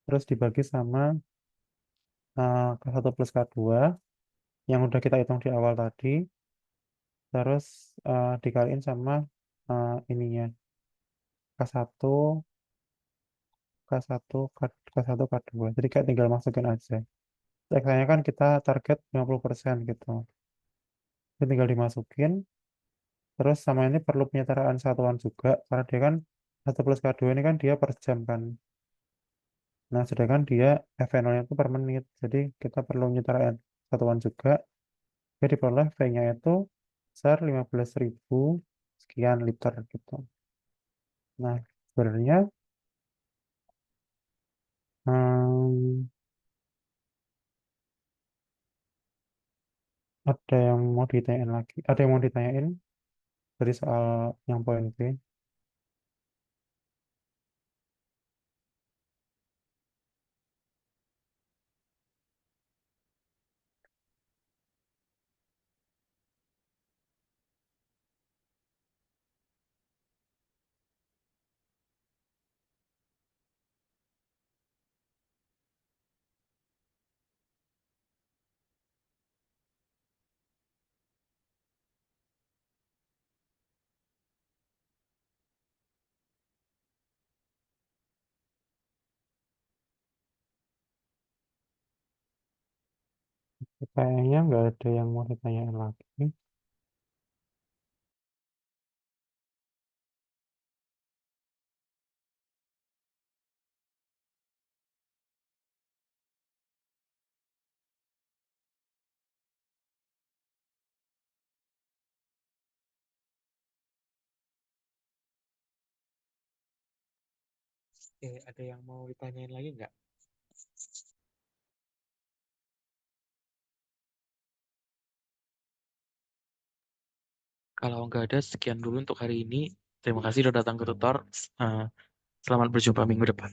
terus dibagi sama K1 plus K2 yang udah kita hitung di awal tadi terus dikaliin sama ininya K1 K1 K1 K2 jadi kayak tinggal masukin aja X-nya kan kita target 50% gitu jadi tinggal dimasukin terus sama ini perlu penyetaraan satuan juga karena dia kan 1 plus K2 ini kan dia per jam kan. Nah, sedangkan dia FNO-nya itu per menit. Jadi kita perlu penyetaraan satuan juga. Jadi diperoleh V-nya itu sebesar 15.000 sekian liter gitu. Nah, sebenarnya hmm, ada yang mau ditanyain lagi. Ada yang mau ditanyain dari soal yang poin B. Kayaknya nggak ada yang mau ditanyain lagi. Ada yang mau ditanyain lagi nggak? Kalau nggak ada, sekian dulu untuk hari ini. Terima kasih sudah datang ke tutor. Eh, Selamat berjumpa minggu depan.